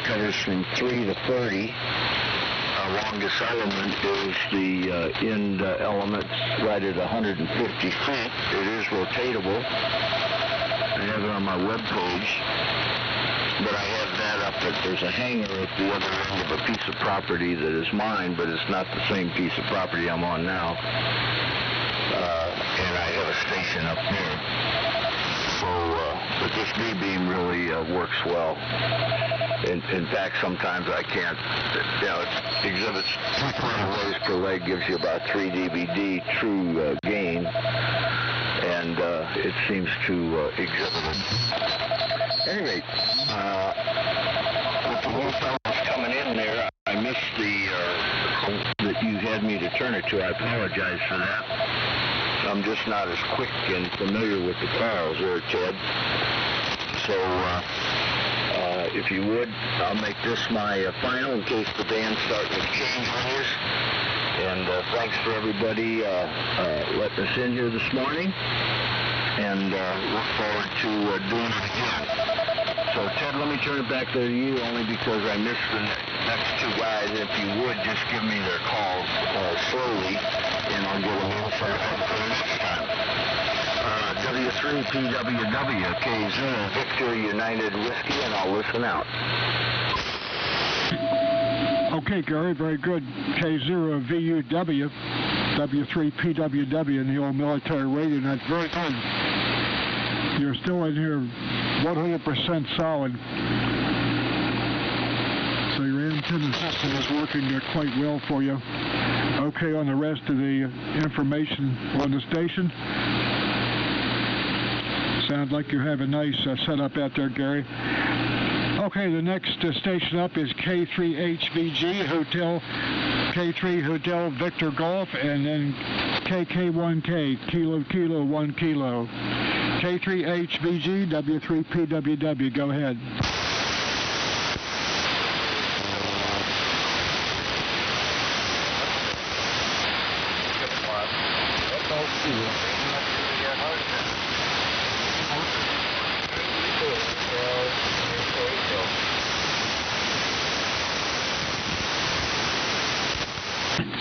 covers from 3 to 30. Longest element is the end element right at 150 feet. It is rotatable. I have it on my web page, but I have that up that there's a hanger at the other end of a piece of property that is mine, but it's not the same piece of property I'm on now. And I have a station up there. So, but this B-beam really works well. In fact, sometimes I can't, it exhibits 3 waves per leg, gives you about 3 dBd true gain, and it seems to exhibit it. At any rate, with the new fellows coming in there, I missed the that you had me to turn it to. I apologize for that. I'm just not as quick and familiar with the calls there, Ted. So, if you would, I'll make this my final in case the band's starting to change on us. And thanks for everybody letting us in here this morning. And look forward to doing it again. So, Ted, let me turn it back there to you only because I missed the next 2 guys. If you would, just give me their calls slowly, and I'll get them in for the next time. W3PWW, K0 Victor United Whiskey, and I'll listen out. Okay, Gary, very good. K0 VUW, W3PWW in the old military radio. That's very good. You're still in here 100% solid. So your antenna system is working quite well for you. Okay, on the rest of the information on the station. Sounds like you have a nice setup out there, Gary. Okay, the next station up is K3HVG, Hotel, K3 Hotel Victor Golf, and then KK1K, Kilo 1 Kilo. K3HVG, W3PWW, go ahead.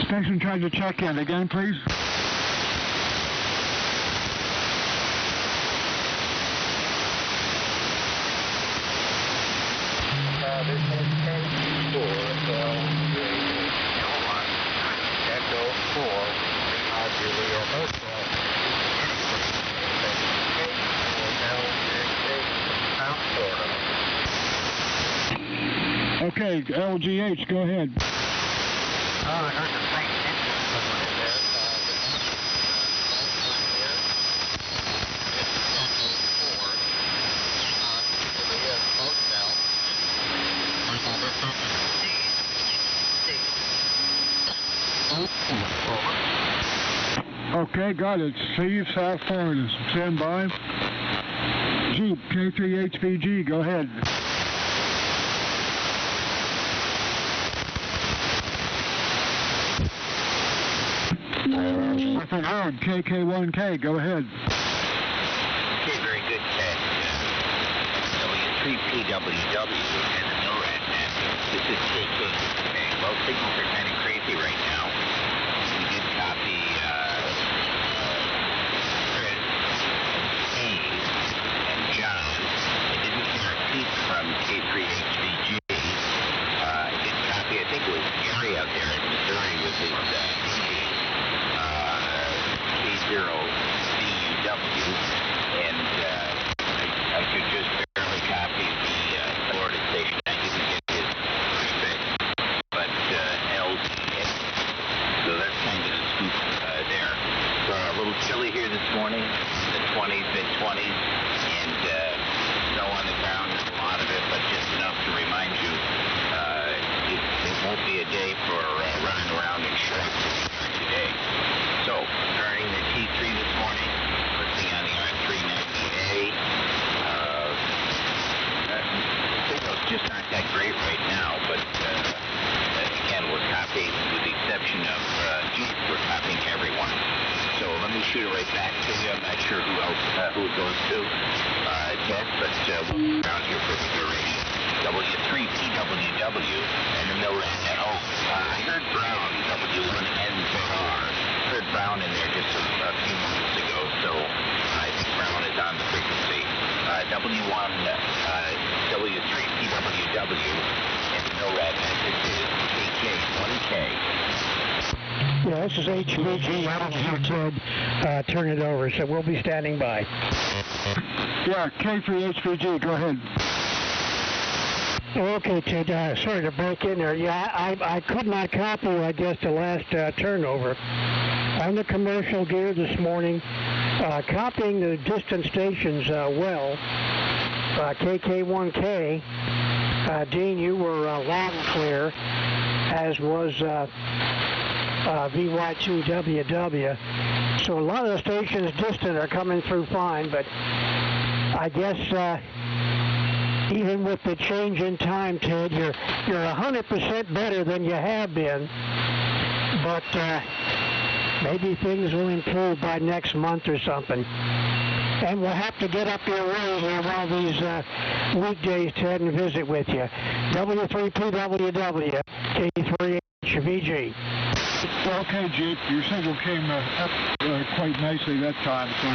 Station trying to check in again, please. This is 10-4, Echo 4, Julia Hotel. Okay, LGH, go ahead. I heard the same engine somewhere in there. Okay, got it. Steve, South Florida. Stand by. Jeep, K3HVG, go ahead. Nothing heard. KK1K, go ahead. Okay, very good, Ted. W3PWW and the NORAD map. This is KK1K. Well, signals are kind of crazy right now. We did copy Chris, Steve, and John. I didn't hear a peep from K3HVG. I did copy, I think it was Gary out there in Missouri with his K0CUW, and I could just barely copy the Florida station. I didn't get his perspective, but LDS. So that's kind of the scoop there. So a little chilly here this morning, the 20s, mid-20s, and snow on the ground, a lot of it, but just enough to remind you it won't be a day for running around in shorts today. So, starting the T3 this morning, listening on the R390A. Signals just aren't that great right now, but again, we're copying, with the exception of Jeep, we're copying everyone. So let me shoot it right back to you. I'm not sure who it goes to, Ted, but we'll be around here for the duration. W3PWW and the NORAD. I heard Brown, W1NZR. Heard Brown in there just a few moments ago, so I think Brown is on the frequency. W3PWW and the NORAD. This is KK1K. Yeah, this is HVG. I don't have to turn it over, so we'll be standing by. Yeah, K3HVG, go ahead. Okay, Ted, sorry to break in there. Yeah, I could not copy, I guess, the last turnover. On the commercial gear this morning, copying the distant stations well. KK1K, Dean, you were loud and clear, as was VY2WW. So a lot of the stations distant are coming through fine, but I guess even with the change in time, Ted, you're 100% better than you have been. But maybe things will improve by next month or something. And we'll have to get up your way here one of these weekdays, Ted, and visit with you. W3PWW, K3HVG. Okay, Jeep, your signal came up quite nicely that time, so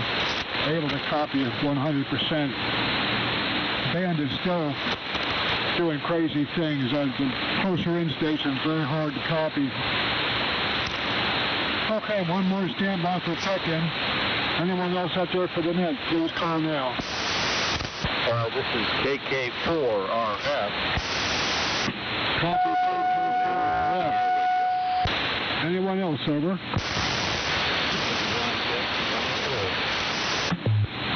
able to copy it 100%. Band is still doing crazy things. The closer in stations, very hard to copy. Okay, one more standby for check-in. Anyone else out there for the net, please call now. This is KK4RF. Copy KK4RF. Anyone else, over?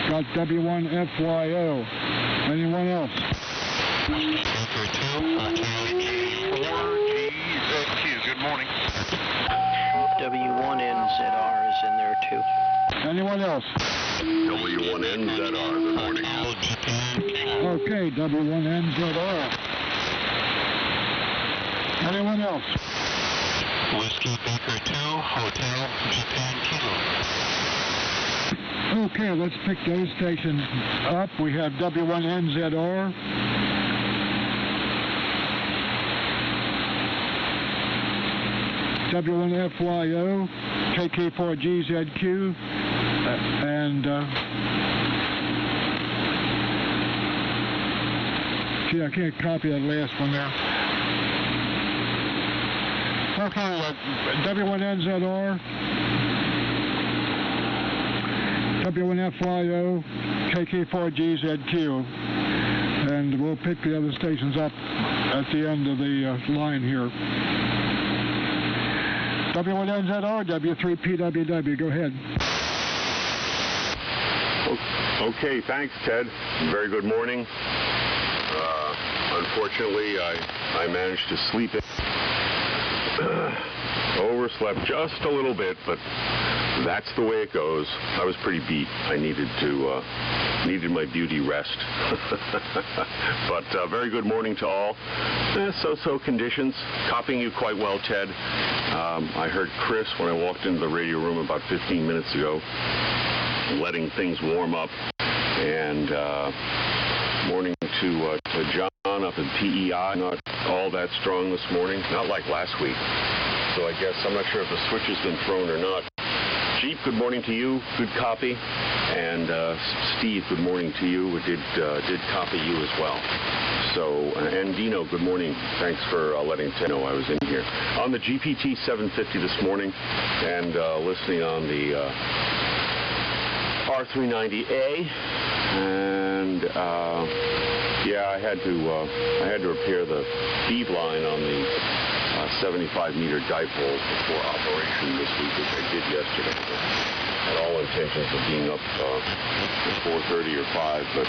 Got W1FYO. Anyone else? 4GZQ. Good morning. W1NZR is in there too. Anyone else? W1NZR, good morning. Okay, W1NZR. Anyone else? Whiskey Baker 2, Hotel Japan Kilo. Okay, let's pick those stations up. We have W1NZR. W1FYO, KK4GZQ, and gee, I can't copy that last one there. Okay, W1NZR, W1FYO, KK4GZQ, and we'll pick the other stations up at the end of the line here. W1NZR, W3PWW, go ahead. Okay, thanks, Ted. Very good morning. Unfortunately, I managed to sleep in Overslept just a little bit, but that's the way it goes. I was pretty beat. I needed my beauty rest. But very good morning to all. So-so conditions. Copying you quite well, Ted. I heard Chris when I walked into the radio room about 15 minutes ago, letting things warm up. And morning to John up in PEI. Not all that strong this morning. Not like last week. So I guess I'm not sure if the switch has been thrown or not. Jeep, good morning to you. Good copy. And Steve, good morning to you. Did copy you as well. So, and Dino, good morning. Thanks for letting Ted know I was in here. On the GPT 750 this morning, and listening on the R390A, and yeah, I had to repair the feed line on the 75-meter dipole before operation this week, which I did yesterday. I had all intentions of being up at 4:30 or 5, but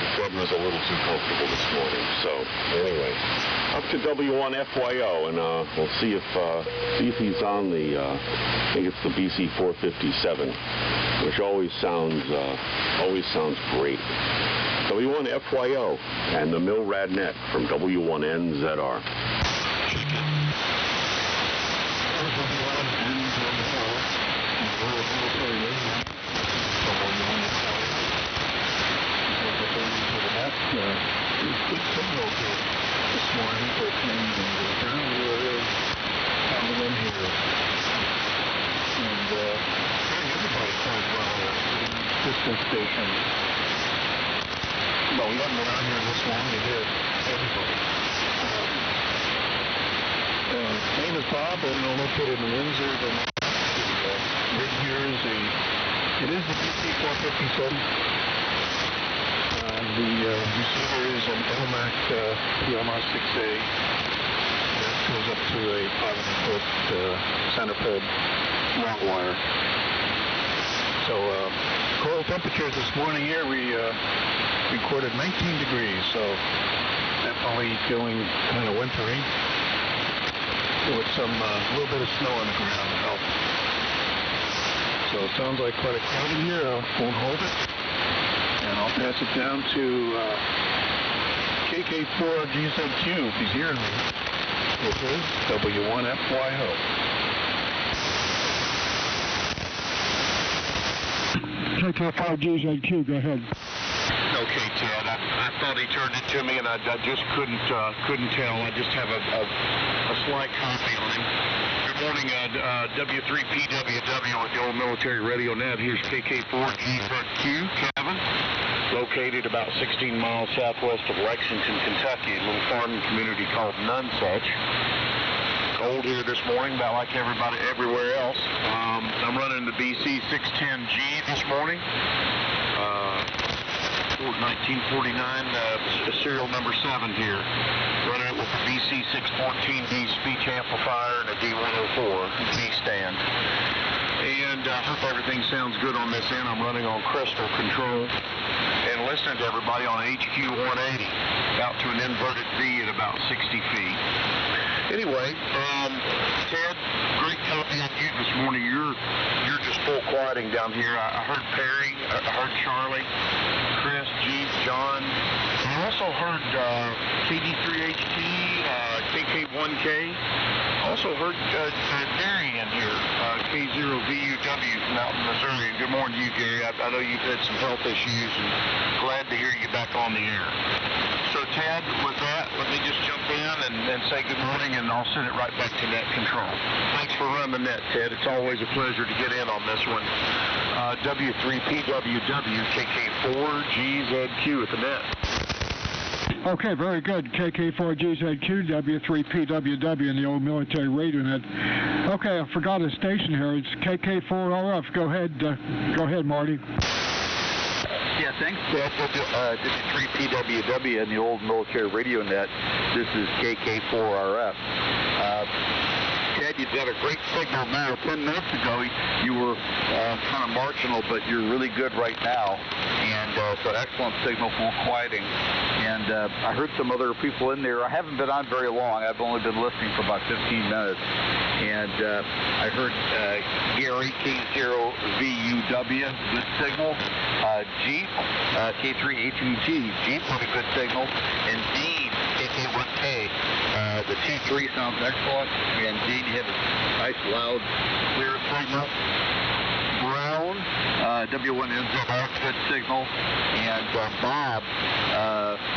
the bed was a little too comfortable this morning. So anyway, up to W1FYO, and we'll see if he's on the. I think it's the BC 457, which always sounds great. W1FYO and the Milradnet from W1NZR. Good signal this morning for planes and the ground wheel is coming in here. And everybody quite well at distance stations. Well, we haven't been out here this long to hit everybody. Name is Bob, and I'm located in Windsor. The rig here is it is the BC 457. The receiver is an Elmac PMR 6A. That goes up to a 500-foot center fed long wire. So cold temperatures this morning here, we recorded 19 degrees, so definitely feeling kind of wintry with some little bit of snow on the ground to help. So it sounds like quite a crowd in here. I won't hold it. And I'll pass it down to KK4GZQ if he's hearing me. This is W1FYO. KK4GZQ, go ahead. Okay, Ted. I thought he turned it to me, and I just couldn't tell. I just have a slight copy on him. Good morning, W3PWW with the old military radio nav. Here's KK4GZQ, Kevin. Located about 16 miles southwest of Lexington, Kentucky, a little farming community called Nonesuch. Cold here this morning, about like everybody everywhere else. I'm running the BC 610G this morning. 1949, serial number 7 here. Running it with the BC 614D speech amplifier and a D104 G stand. And I hope everything sounds good on this end. I'm running on Crystal Control and listening to everybody on HQ 180 out to an inverted V at about 60 feet. Anyway, Ted, great copy on you this morning. You're just full quieting down here. I heard Perry, I heard Charlie, Chris, Jeep, John. I also heard KD3HT, KK1K. Also heard Gary in here, K0VUW from out in Missouri. Good morning to you, Gary. I know you've had some health issues, and glad to hear you back on the air. So, Ted, with that, let me just jump in and say good morning, and I'll send it right back to net control. Thanks for running the net, Ted. It's always a pleasure to get in on this one. W3PWW, KK4GZQ at the net. Okay, very good. KK4GZQ, W3PWW in the old military radio net. Okay, I forgot a station here. It's KK4RF. Go ahead, Marty. Yeah, thanks, Ted. W3PWW in the old military radio net. This is KK4RF. Ted, you got a great signal now. 10 minutes ago, you were kind of marginal, but you're really good right now. And so excellent signal for quieting. And I heard some other people in there. I haven't been on very long. I've only been listening for about 15 minutes. And I heard Gary K0VUW, good signal. Jeep, K3A2G, Jeep with a good signal. And Dean, KK1K, the T3 sounds excellent. And Dean, you have a nice, loud, clear signal. Brown, W1NZR, good signal. And Bob,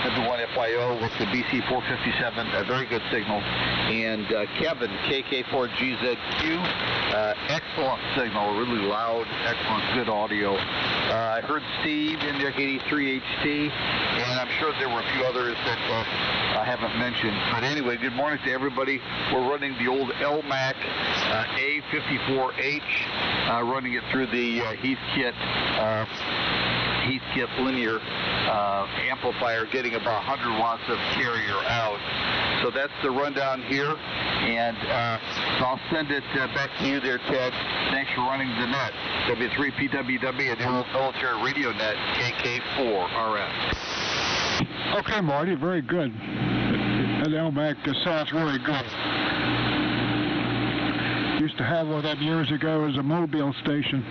W1FYO with the BC457, a very good signal. And Kevin, KK4GZQ, excellent signal, really loud, excellent, good audio. I heard Steve in there, 83HT, and I'm sure there were a few others that I haven't mentioned. But anyway, good morning to everybody. We're running the old LMAC A54H, running it through the Heathkit linear amplifier, getting about 100 watts of carrier out. So that's the rundown here, and so I'll send it back to you there, Ted. Thanks for running the net. W3PWW and the old military radio net, KK4RF. Okay, Marty, very good. That LMAC sounds really good. Used to have one of them years ago as a mobile station.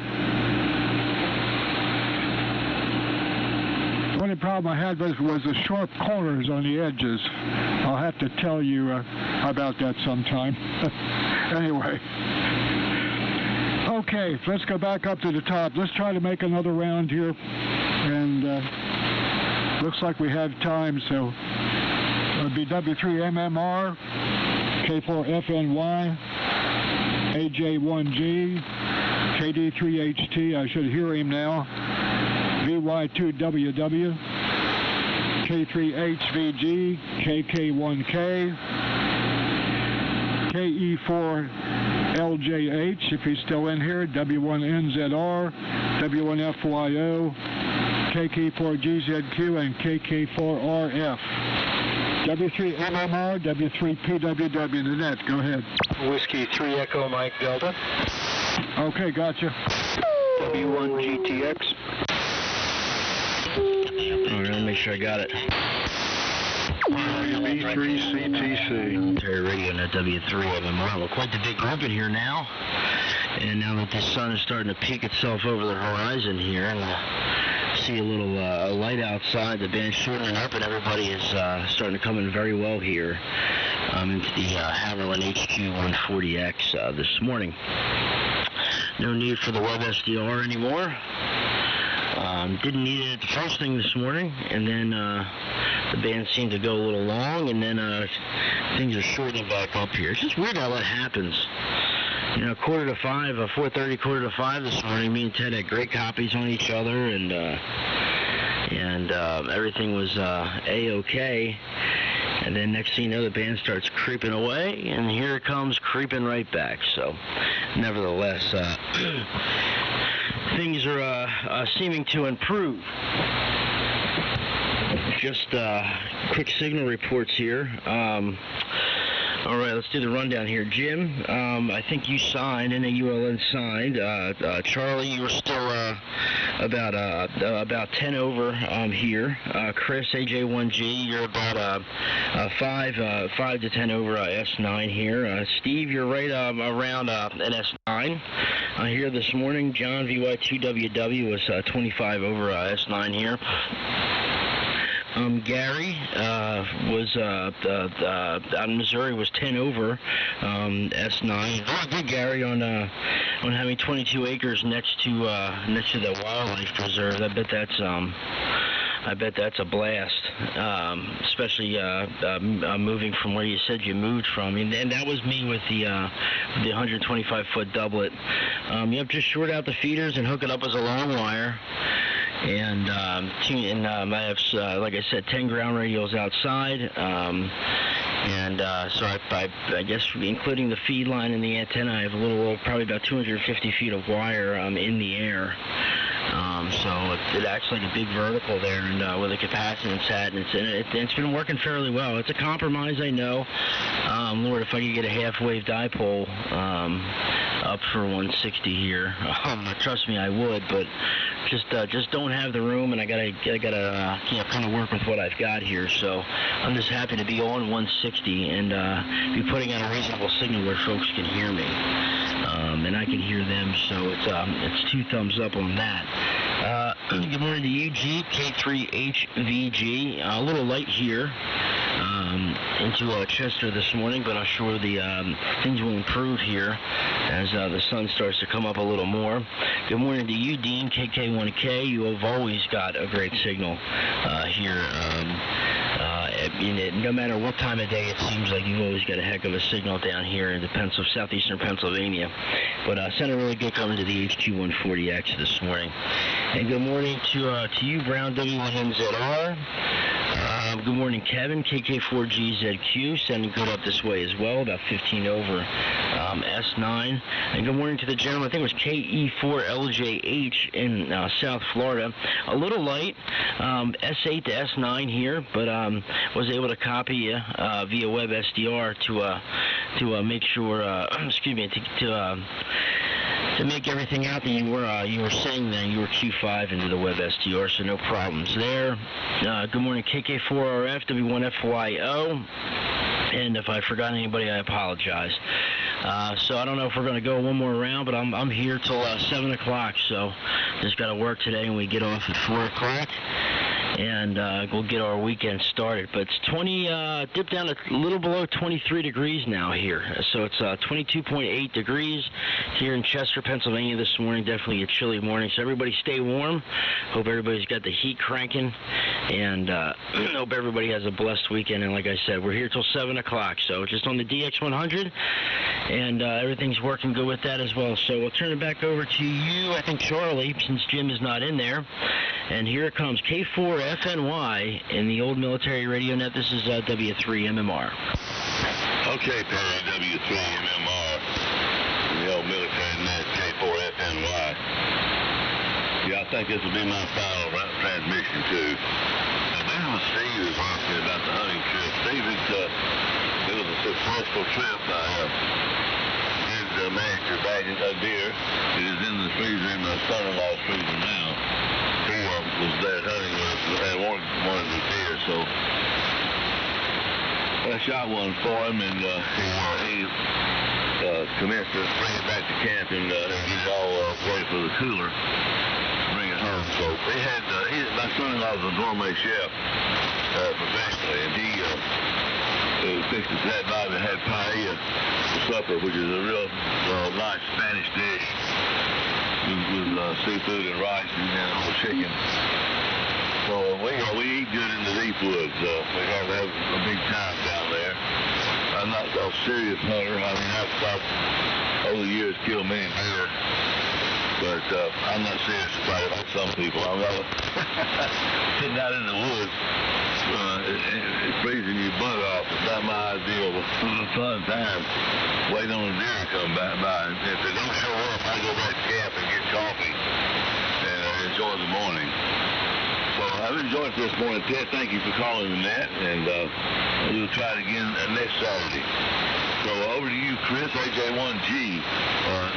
The only problem I had was the sharp corners on the edges. I'll have to tell you about that sometime. Anyway. Okay, let's go back up to the top. Let's try to make another round here. And looks like we have time, so it'll be W3MMR, K4FNY, AJ1G, KD3HT, I should hear him now, VY2WW, K3HVG, KK1K, KE4LJH, if he's still in here, W1NZR, W1FYO, KK4GZQ, and KK4RF. W3MMR, W3PWW, the net. Go ahead. Whiskey 3 Echo Mike Delta. Okay, gotcha. W1GTX. All right, let me make sure I got it. W3CTC. Military radio net W3MMR. Well, quite the big group in here now. And now that the sun is starting to peek itself over the horizon here, and see a little light outside, the band's shortening up, and everybody is starting to come in very well here into the Haverland HQ140X this morning. No need for the web SDR anymore. Didn't need it at the first thing this morning, and then the band seemed to go a little long, and then things are shortening back up here. It's just weird how that happens. You know, 4:45, 4:30, 4:45 this morning, me and Ted had great copies on each other, and everything was A-okay. And then next thing you know, the band starts creeping away, and here it comes creeping right back. So, nevertheless, things are seeming to improve. Just quick signal reports here. All right, let's do the rundown here. Jim, I think you signed, NAULN signed. Charlie, you were still about 10 over here. Chris, AJ1G, you're about 5 to 10 over S9 here. Steve, you're right around an S9 here this morning. John, VY2WW, was 25 over S9 here. Gary was out in Missouri, was 10 over S9. Very good, Gary, on having 22 acres next to the wildlife preserve. I bet that's a blast, especially moving from where you said you moved from. And that was me with the 125-foot doublet. Yep, just short out the feeders and hook it up as a long wire. And I have, like I said, 10 ground radios outside. So I guess including the feed line and the antenna, I have probably about 250 feet of wire in the air. So it acts like a big vertical there, and where the capacitance at, and it's been working fairly well. It's a compromise, I know. Lord, if I could get a half-wave dipole up for 160 here, trust me, I would. But just don't have the room, and I gotta kind of work with what I've got here. So I'm just happy to be on 160 and be putting out a reasonable signal where folks can hear me, and I can hear them. So it's 2 thumbs up on that. Good morning to you, Jeep, K3HVG. A little light here into Chester this morning, but I'm sure the things will improve here as the sun starts to come up a little more. Good morning to you, Dean, KK1K. You have always got a great signal here. No matter what time of day, it seems like you've always got a heck of a signal down here in the southeastern Pennsylvania. But sent a really good coming to the HQ140X this morning. And good morning to you, Brown W1MZR. Good morning, Kevin, KK4GZQ, sending good up this way as well, about 15 over S9. And good morning to the gentleman, I think it was KE4LJH in South Florida. A little light, S8 to S9 here, but was able to copy you via WebSDR to make sure, excuse me, to make everything out that you were saying that you were Q5 into the WebSDR, so no problems there. Good morning, KK4RF, W1FYO. And if I forgot anybody, I apologize. So I don't know if we're going to go one more round, but I'm here till 7 o'clock, so just got to work today, and we get off at 4 o'clock. And we'll get our weekend started. But it's dipped down a little below 23 degrees now here. So it's 22.8 degrees here in Chester, Pennsylvania this morning. Definitely a chilly morning. So everybody stay warm. Hope everybody's got the heat cranking. And hope everybody has a blessed weekend. And like I said, we're here till 7 o'clock. So just on the DX100. And everything's working good with that as well. So we'll turn it back over to you, I think, Charlie, since Jim is not in there. And here it comes, K4FNY in the old military radio net. This is W3MMR. Okay, Perry, W3MMR in the old military net, K4FNY. Yeah, I think this will be my final transmission, too. Now, this was Steve who's asking about the hunting trip. Steve, it was a successful trip. I did manage to bag a deer. It is in the freezer, in my son-in-law's freezer now. He was there hunting with us and wanted the deer, so I shot one for him, and he commenced to bring it back to camp and get it all ready for the cooler, bring it home. So they had, my son-in-law was a gourmet chef professionally, and he fixed his head body and had paella for supper, which is a real nice Spanish dish. With seafood and rice and then chicken. So we eat good in the deep woods. We have a big time down there. I'm not a serious hunter. I mean, I've shot over the years killed many deer, but I'm not serious about it like some people. I'm not sitting out in the woods. It's freezing your butt off. It's not my idea of a fun time waiting on a deer to come by. And if they don't show up, I go back to camp and get coffee and enjoy the morning. So I've enjoyed it this morning, Ted. Thank you for calling the net, and we'll try it again next Saturday. So over to you, Chris, AJ1G.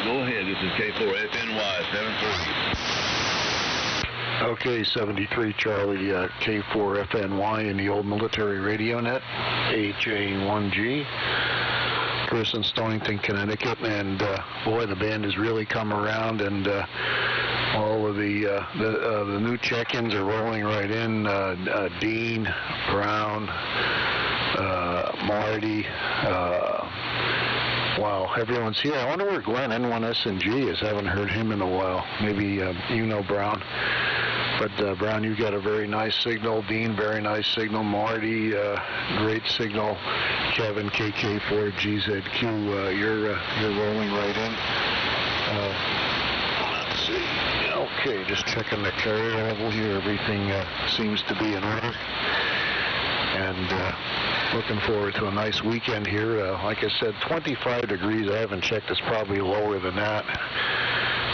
Go ahead. This is K4FNY 73. Okay, 73 Charlie, K4FNY in the old military radio net, AJ1G. Chris in Stonington, Connecticut, and boy, the band has really come around, and all of the new check-ins are rolling right in. Dean, Brown, Marty, wow, everyone's here. I wonder where Glenn, N1SNG is. I haven't heard him in a while. Maybe you know Brown. But Brown, you got a very nice signal. Dean, very nice signal. Marty, great signal. Kevin, KK4GZQ, you're rolling right in. Let's see. Okay, just checking the carrier level here. Everything seems to be in order. And looking forward to a nice weekend here. Like I said, 25 degrees. I haven't checked. It's probably lower than that.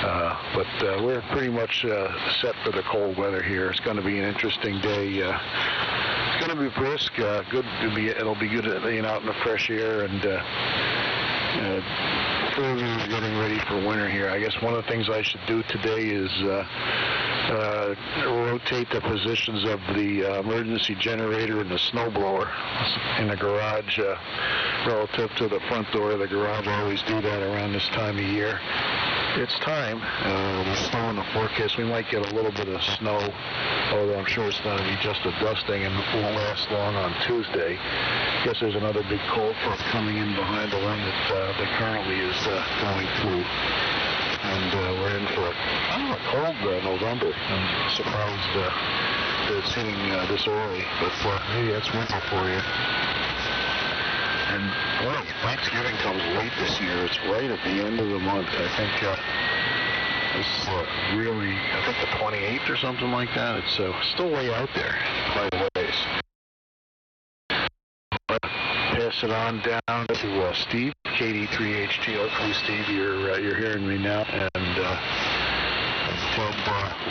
But we're pretty much set for the cold weather here. It's going to be an interesting day. It's going to be brisk. Good to be. It'll be good being out in the fresh air and getting ready for winter here. I guess one of the things I should do today is rotate the positions of the emergency generator and the snowblower in the garage relative to the front door of the garage. I always do that around this time of year. It's time. The snow in the forecast. We might get a little bit of snow, although I'm sure it's going to be just a dusting and won't last long on Tuesday. I guess there's another big cold front coming in behind the one that currently is going through. And we're in for a cold November. I'm surprised that it's hitting this early, but maybe that's winter for you. And boy, Thanksgiving comes late this year. It's right at the end of the month. I think this is really, I think the 28th or something like that. It's still way out there, quite a ways. Pass it on down to Steve, KD3HT. Hopefully, Steve, you're hearing me now. And we'll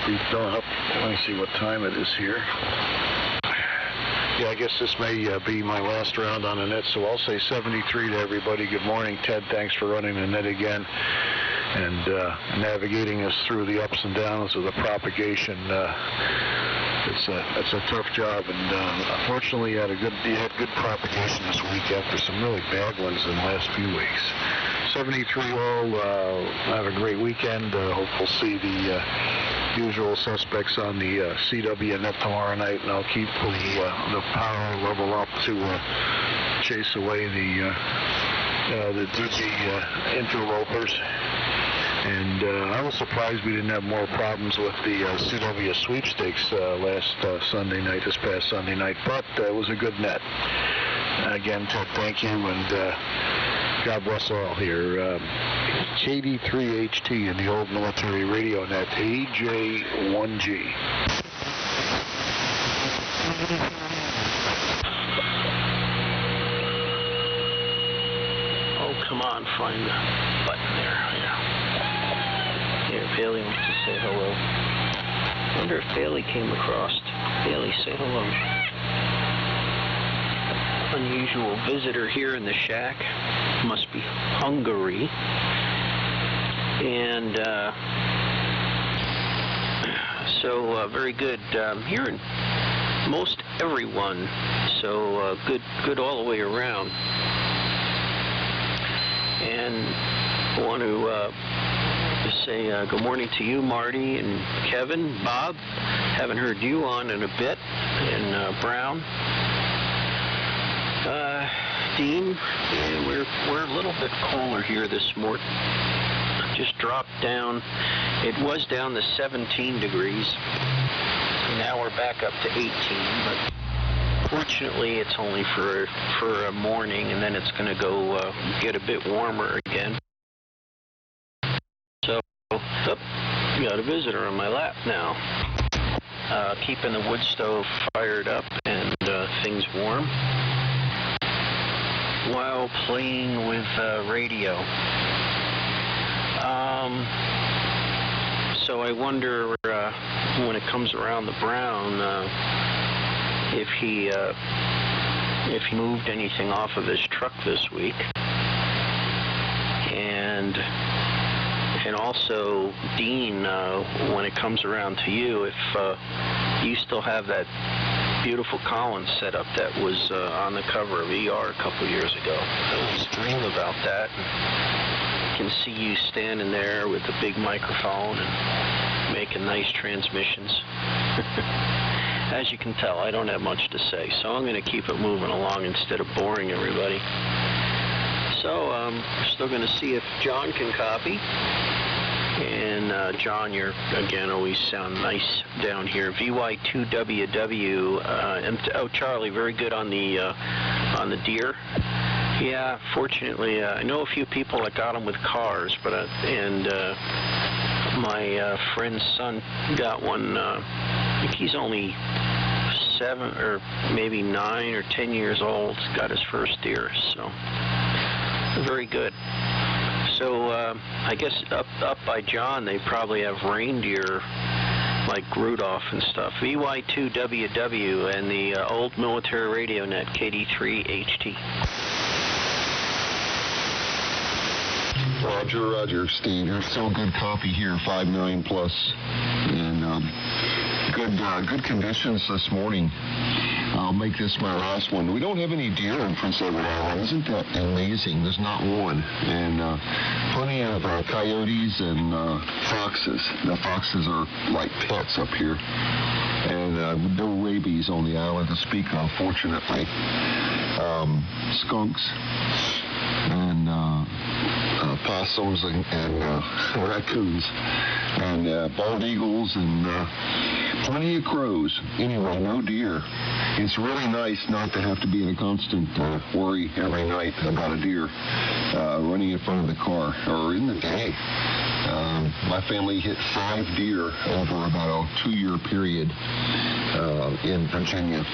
be done up. Let me see what time it is here. Yeah, I guess this may be my last round on the net, so I'll say 73 to everybody. Good morning, Ted. Thanks for running the net again and navigating us through the ups and downs of the propagation. It's a tough job, and unfortunately, you had good propagation this week after some really bad ones in the last few weeks. 73 all. Have a great weekend. Hope we'll see the usual suspects on the CW net tomorrow night, and I'll keep the power level up to chase away the digi interlopers. And I was surprised we didn't have more problems with the CW sweepstakes this past Sunday night, but it was a good net. Again, Ted, thank you, and God bless all here. KD3HT in the old military radio net, AJ1G. Oh, come on, find the button there. Here, Bailey wants to say hello. I wonder if Bailey came across. Bailey, say hello. Unusual visitor here in the shack. Must be Hungary. And so very good. Hearing most everyone. So good all the way around. And I want to just say good morning to you, Marty and Kevin, Bob. Haven't heard you on in a bit, and Brown. Dean, yeah, we're a little bit cooler here this morning. Just dropped down. It was down to 17 degrees. Now we're back up to 18, but fortunately it's only for a morning, and then it's going to go get a bit warmer again. So, got a visitor on my lap now. Keeping the wood stove fired up and things warm while playing with radio. So I wonder when it comes around the Brown if he moved anything off of his truck this week, and also Dean, when it comes around to you, if you still have that beautiful Collins setup that was on the cover of ER a couple years ago. I always dream about that. I can see you standing there with a big microphone and making nice transmissions. As you can tell, I don't have much to say, so I'm going to keep it moving along instead of boring everybody. So we're still going to see if John can copy. And John, you're again always sound nice down here. VY2WW. Oh, Charlie, very good on the deer. Yeah, fortunately, I know a few people that got them with cars, but my friend's son got one. I think he's only 7 or maybe 9 or 10 years old. Got his first deer, so very good. So I guess up by John, they probably have reindeer like Rudolph and stuff. VY2WW and the old military radio net KD3HT. Roger, Steve. There's still a good copy here, 5 million plus, and good conditions this morning. I'll make this my last one. We don't have any deer in Prince Edward Island. Isn't that amazing? There's not one. And plenty of coyotes and foxes. The foxes are like pets up here. And no rabies on the island to speak of, fortunately. Skunks and possums and raccoons and bald eagles and plenty of crows. Anyway, no deer. It's really nice not to have to be in a constant worry every night about a deer running in front of the car or in the day. My family hit 5 deer over about a 2-year period in Virginia.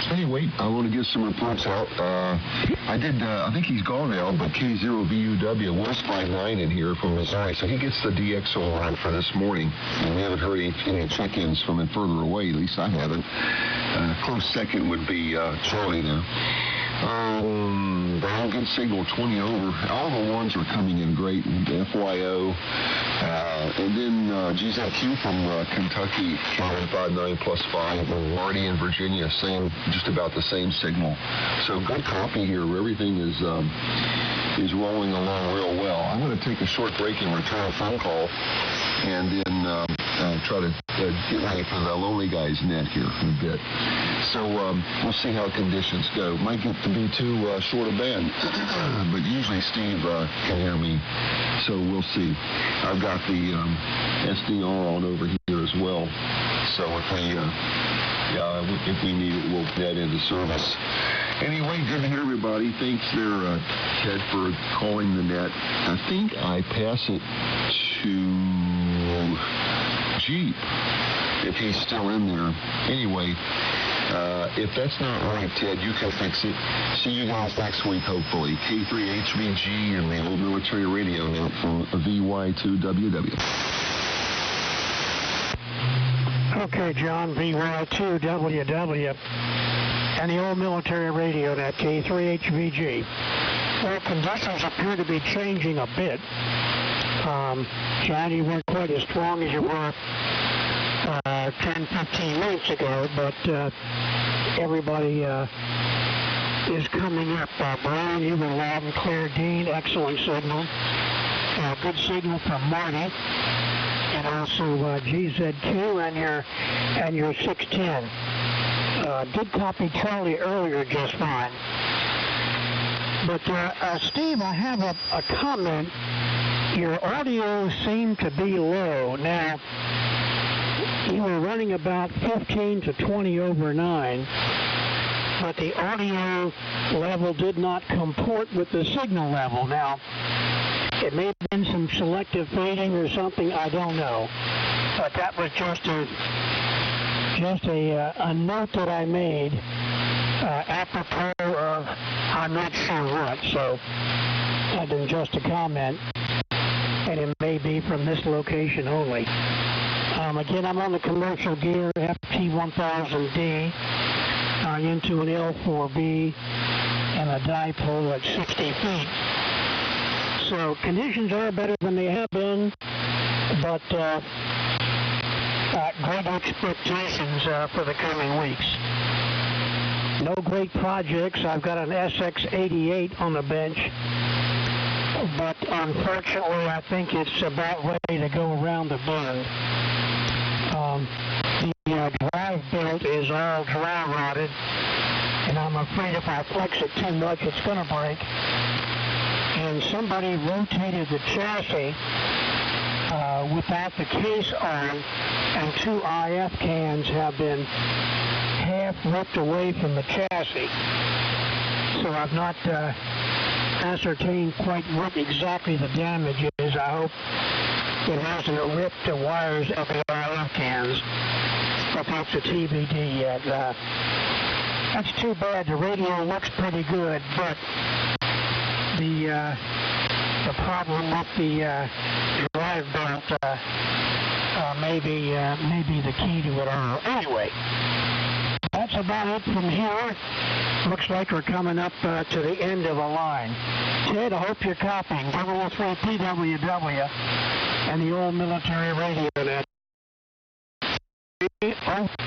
Anyway, I want to give some reports out. I think he's gone now, but K0VUW was 5'9" in here from Missouri, so he gets the DXO line for this morning. And we haven't heard any check-ins from him further away, at least I haven't. Close second would be Charlie there. Brown, good signal, 20 over. All the ones are coming in great. FYO. And then GZQ from Kentucky, 5'9" plus 5. And Marty in Virginia, just about the same signal. So good copy here. Everything is rolling along real well. I'm going to take a short break and return a phone call, and then try to get ready for the Lonely Guys net here in a bit. So we'll see how conditions go. Might get to be too short a band, but usually Steve can hear me, so we'll see. I've got the SDR on over here as well, so if we need it, we'll net into service. Anyway, good to hear everybody. Thanks there, Ted, for calling the net. I think I pass it to Jeep, if he's still in there. Anyway, if that's not right, Ted, you can fix it. See you guys next week, hopefully. K3HVG and the old military radio net from VY2WW. Okay, John, VY2WW and the old military radio net K3HVG. Well, conditions appear to be changing a bit. John, you weren't quite as strong as you were 10, 15 minutes ago, but everybody is coming up. Brian, you were loud and clear. Dean, excellent signal. Good signal from Marty. And also GZQ and your 610. Did copy Charlie earlier just fine. But Steve, I have a comment. Your audio seemed to be low. Now, you were running about 15 to 20 over 9, but the audio level did not comport with the signal level. Now, it may have been some selective fading or something, I don't know. But that was just a note that I made apropos of I'm not sure what, so other than just a comment, and it may be from this location only. Again, I'm on the commercial gear FT1000D into an L4B and a dipole at 60 feet. So conditions are better than they have been, but great expectations for the coming weeks. No great projects. I've got an SX88 on the bench, but unfortunately I think it's about ready to go around the bend. The drive belt is all dry rotted, and I'm afraid if I flex it too much it's going to break. And somebody rotated the chassis without the case on, and 2 IF cans have been half ripped away from the chassis. So I've not ascertained quite what exactly the damage is. I hope it hasn't ripped the wires of the IF cans, but that's a TBD yet. That's too bad. The radio looks pretty good, but the the problem with the drive belt may be the key to it all. Anyway, that's about it from here. Looks like we're coming up to the end of a line. Ted, I hope you're copying 003PWW and the old military radio net.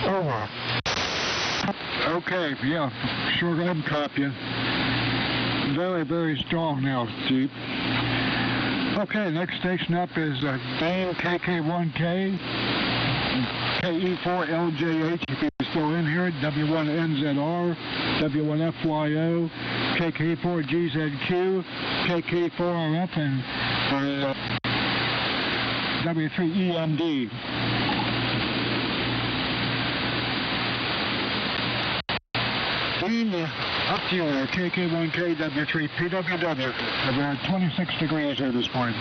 Over. Okay, yeah, sure I'm copying. Very, very strong now, Chief. Okay, next station up is Maine KK1K, KE4LJH, if you're still in here, W1NZR, W1FYO, KK4GZQ, KK4RF, and W3EMD. Dean, up to you, KK1K, W3PWW, about 26 degrees here this morning.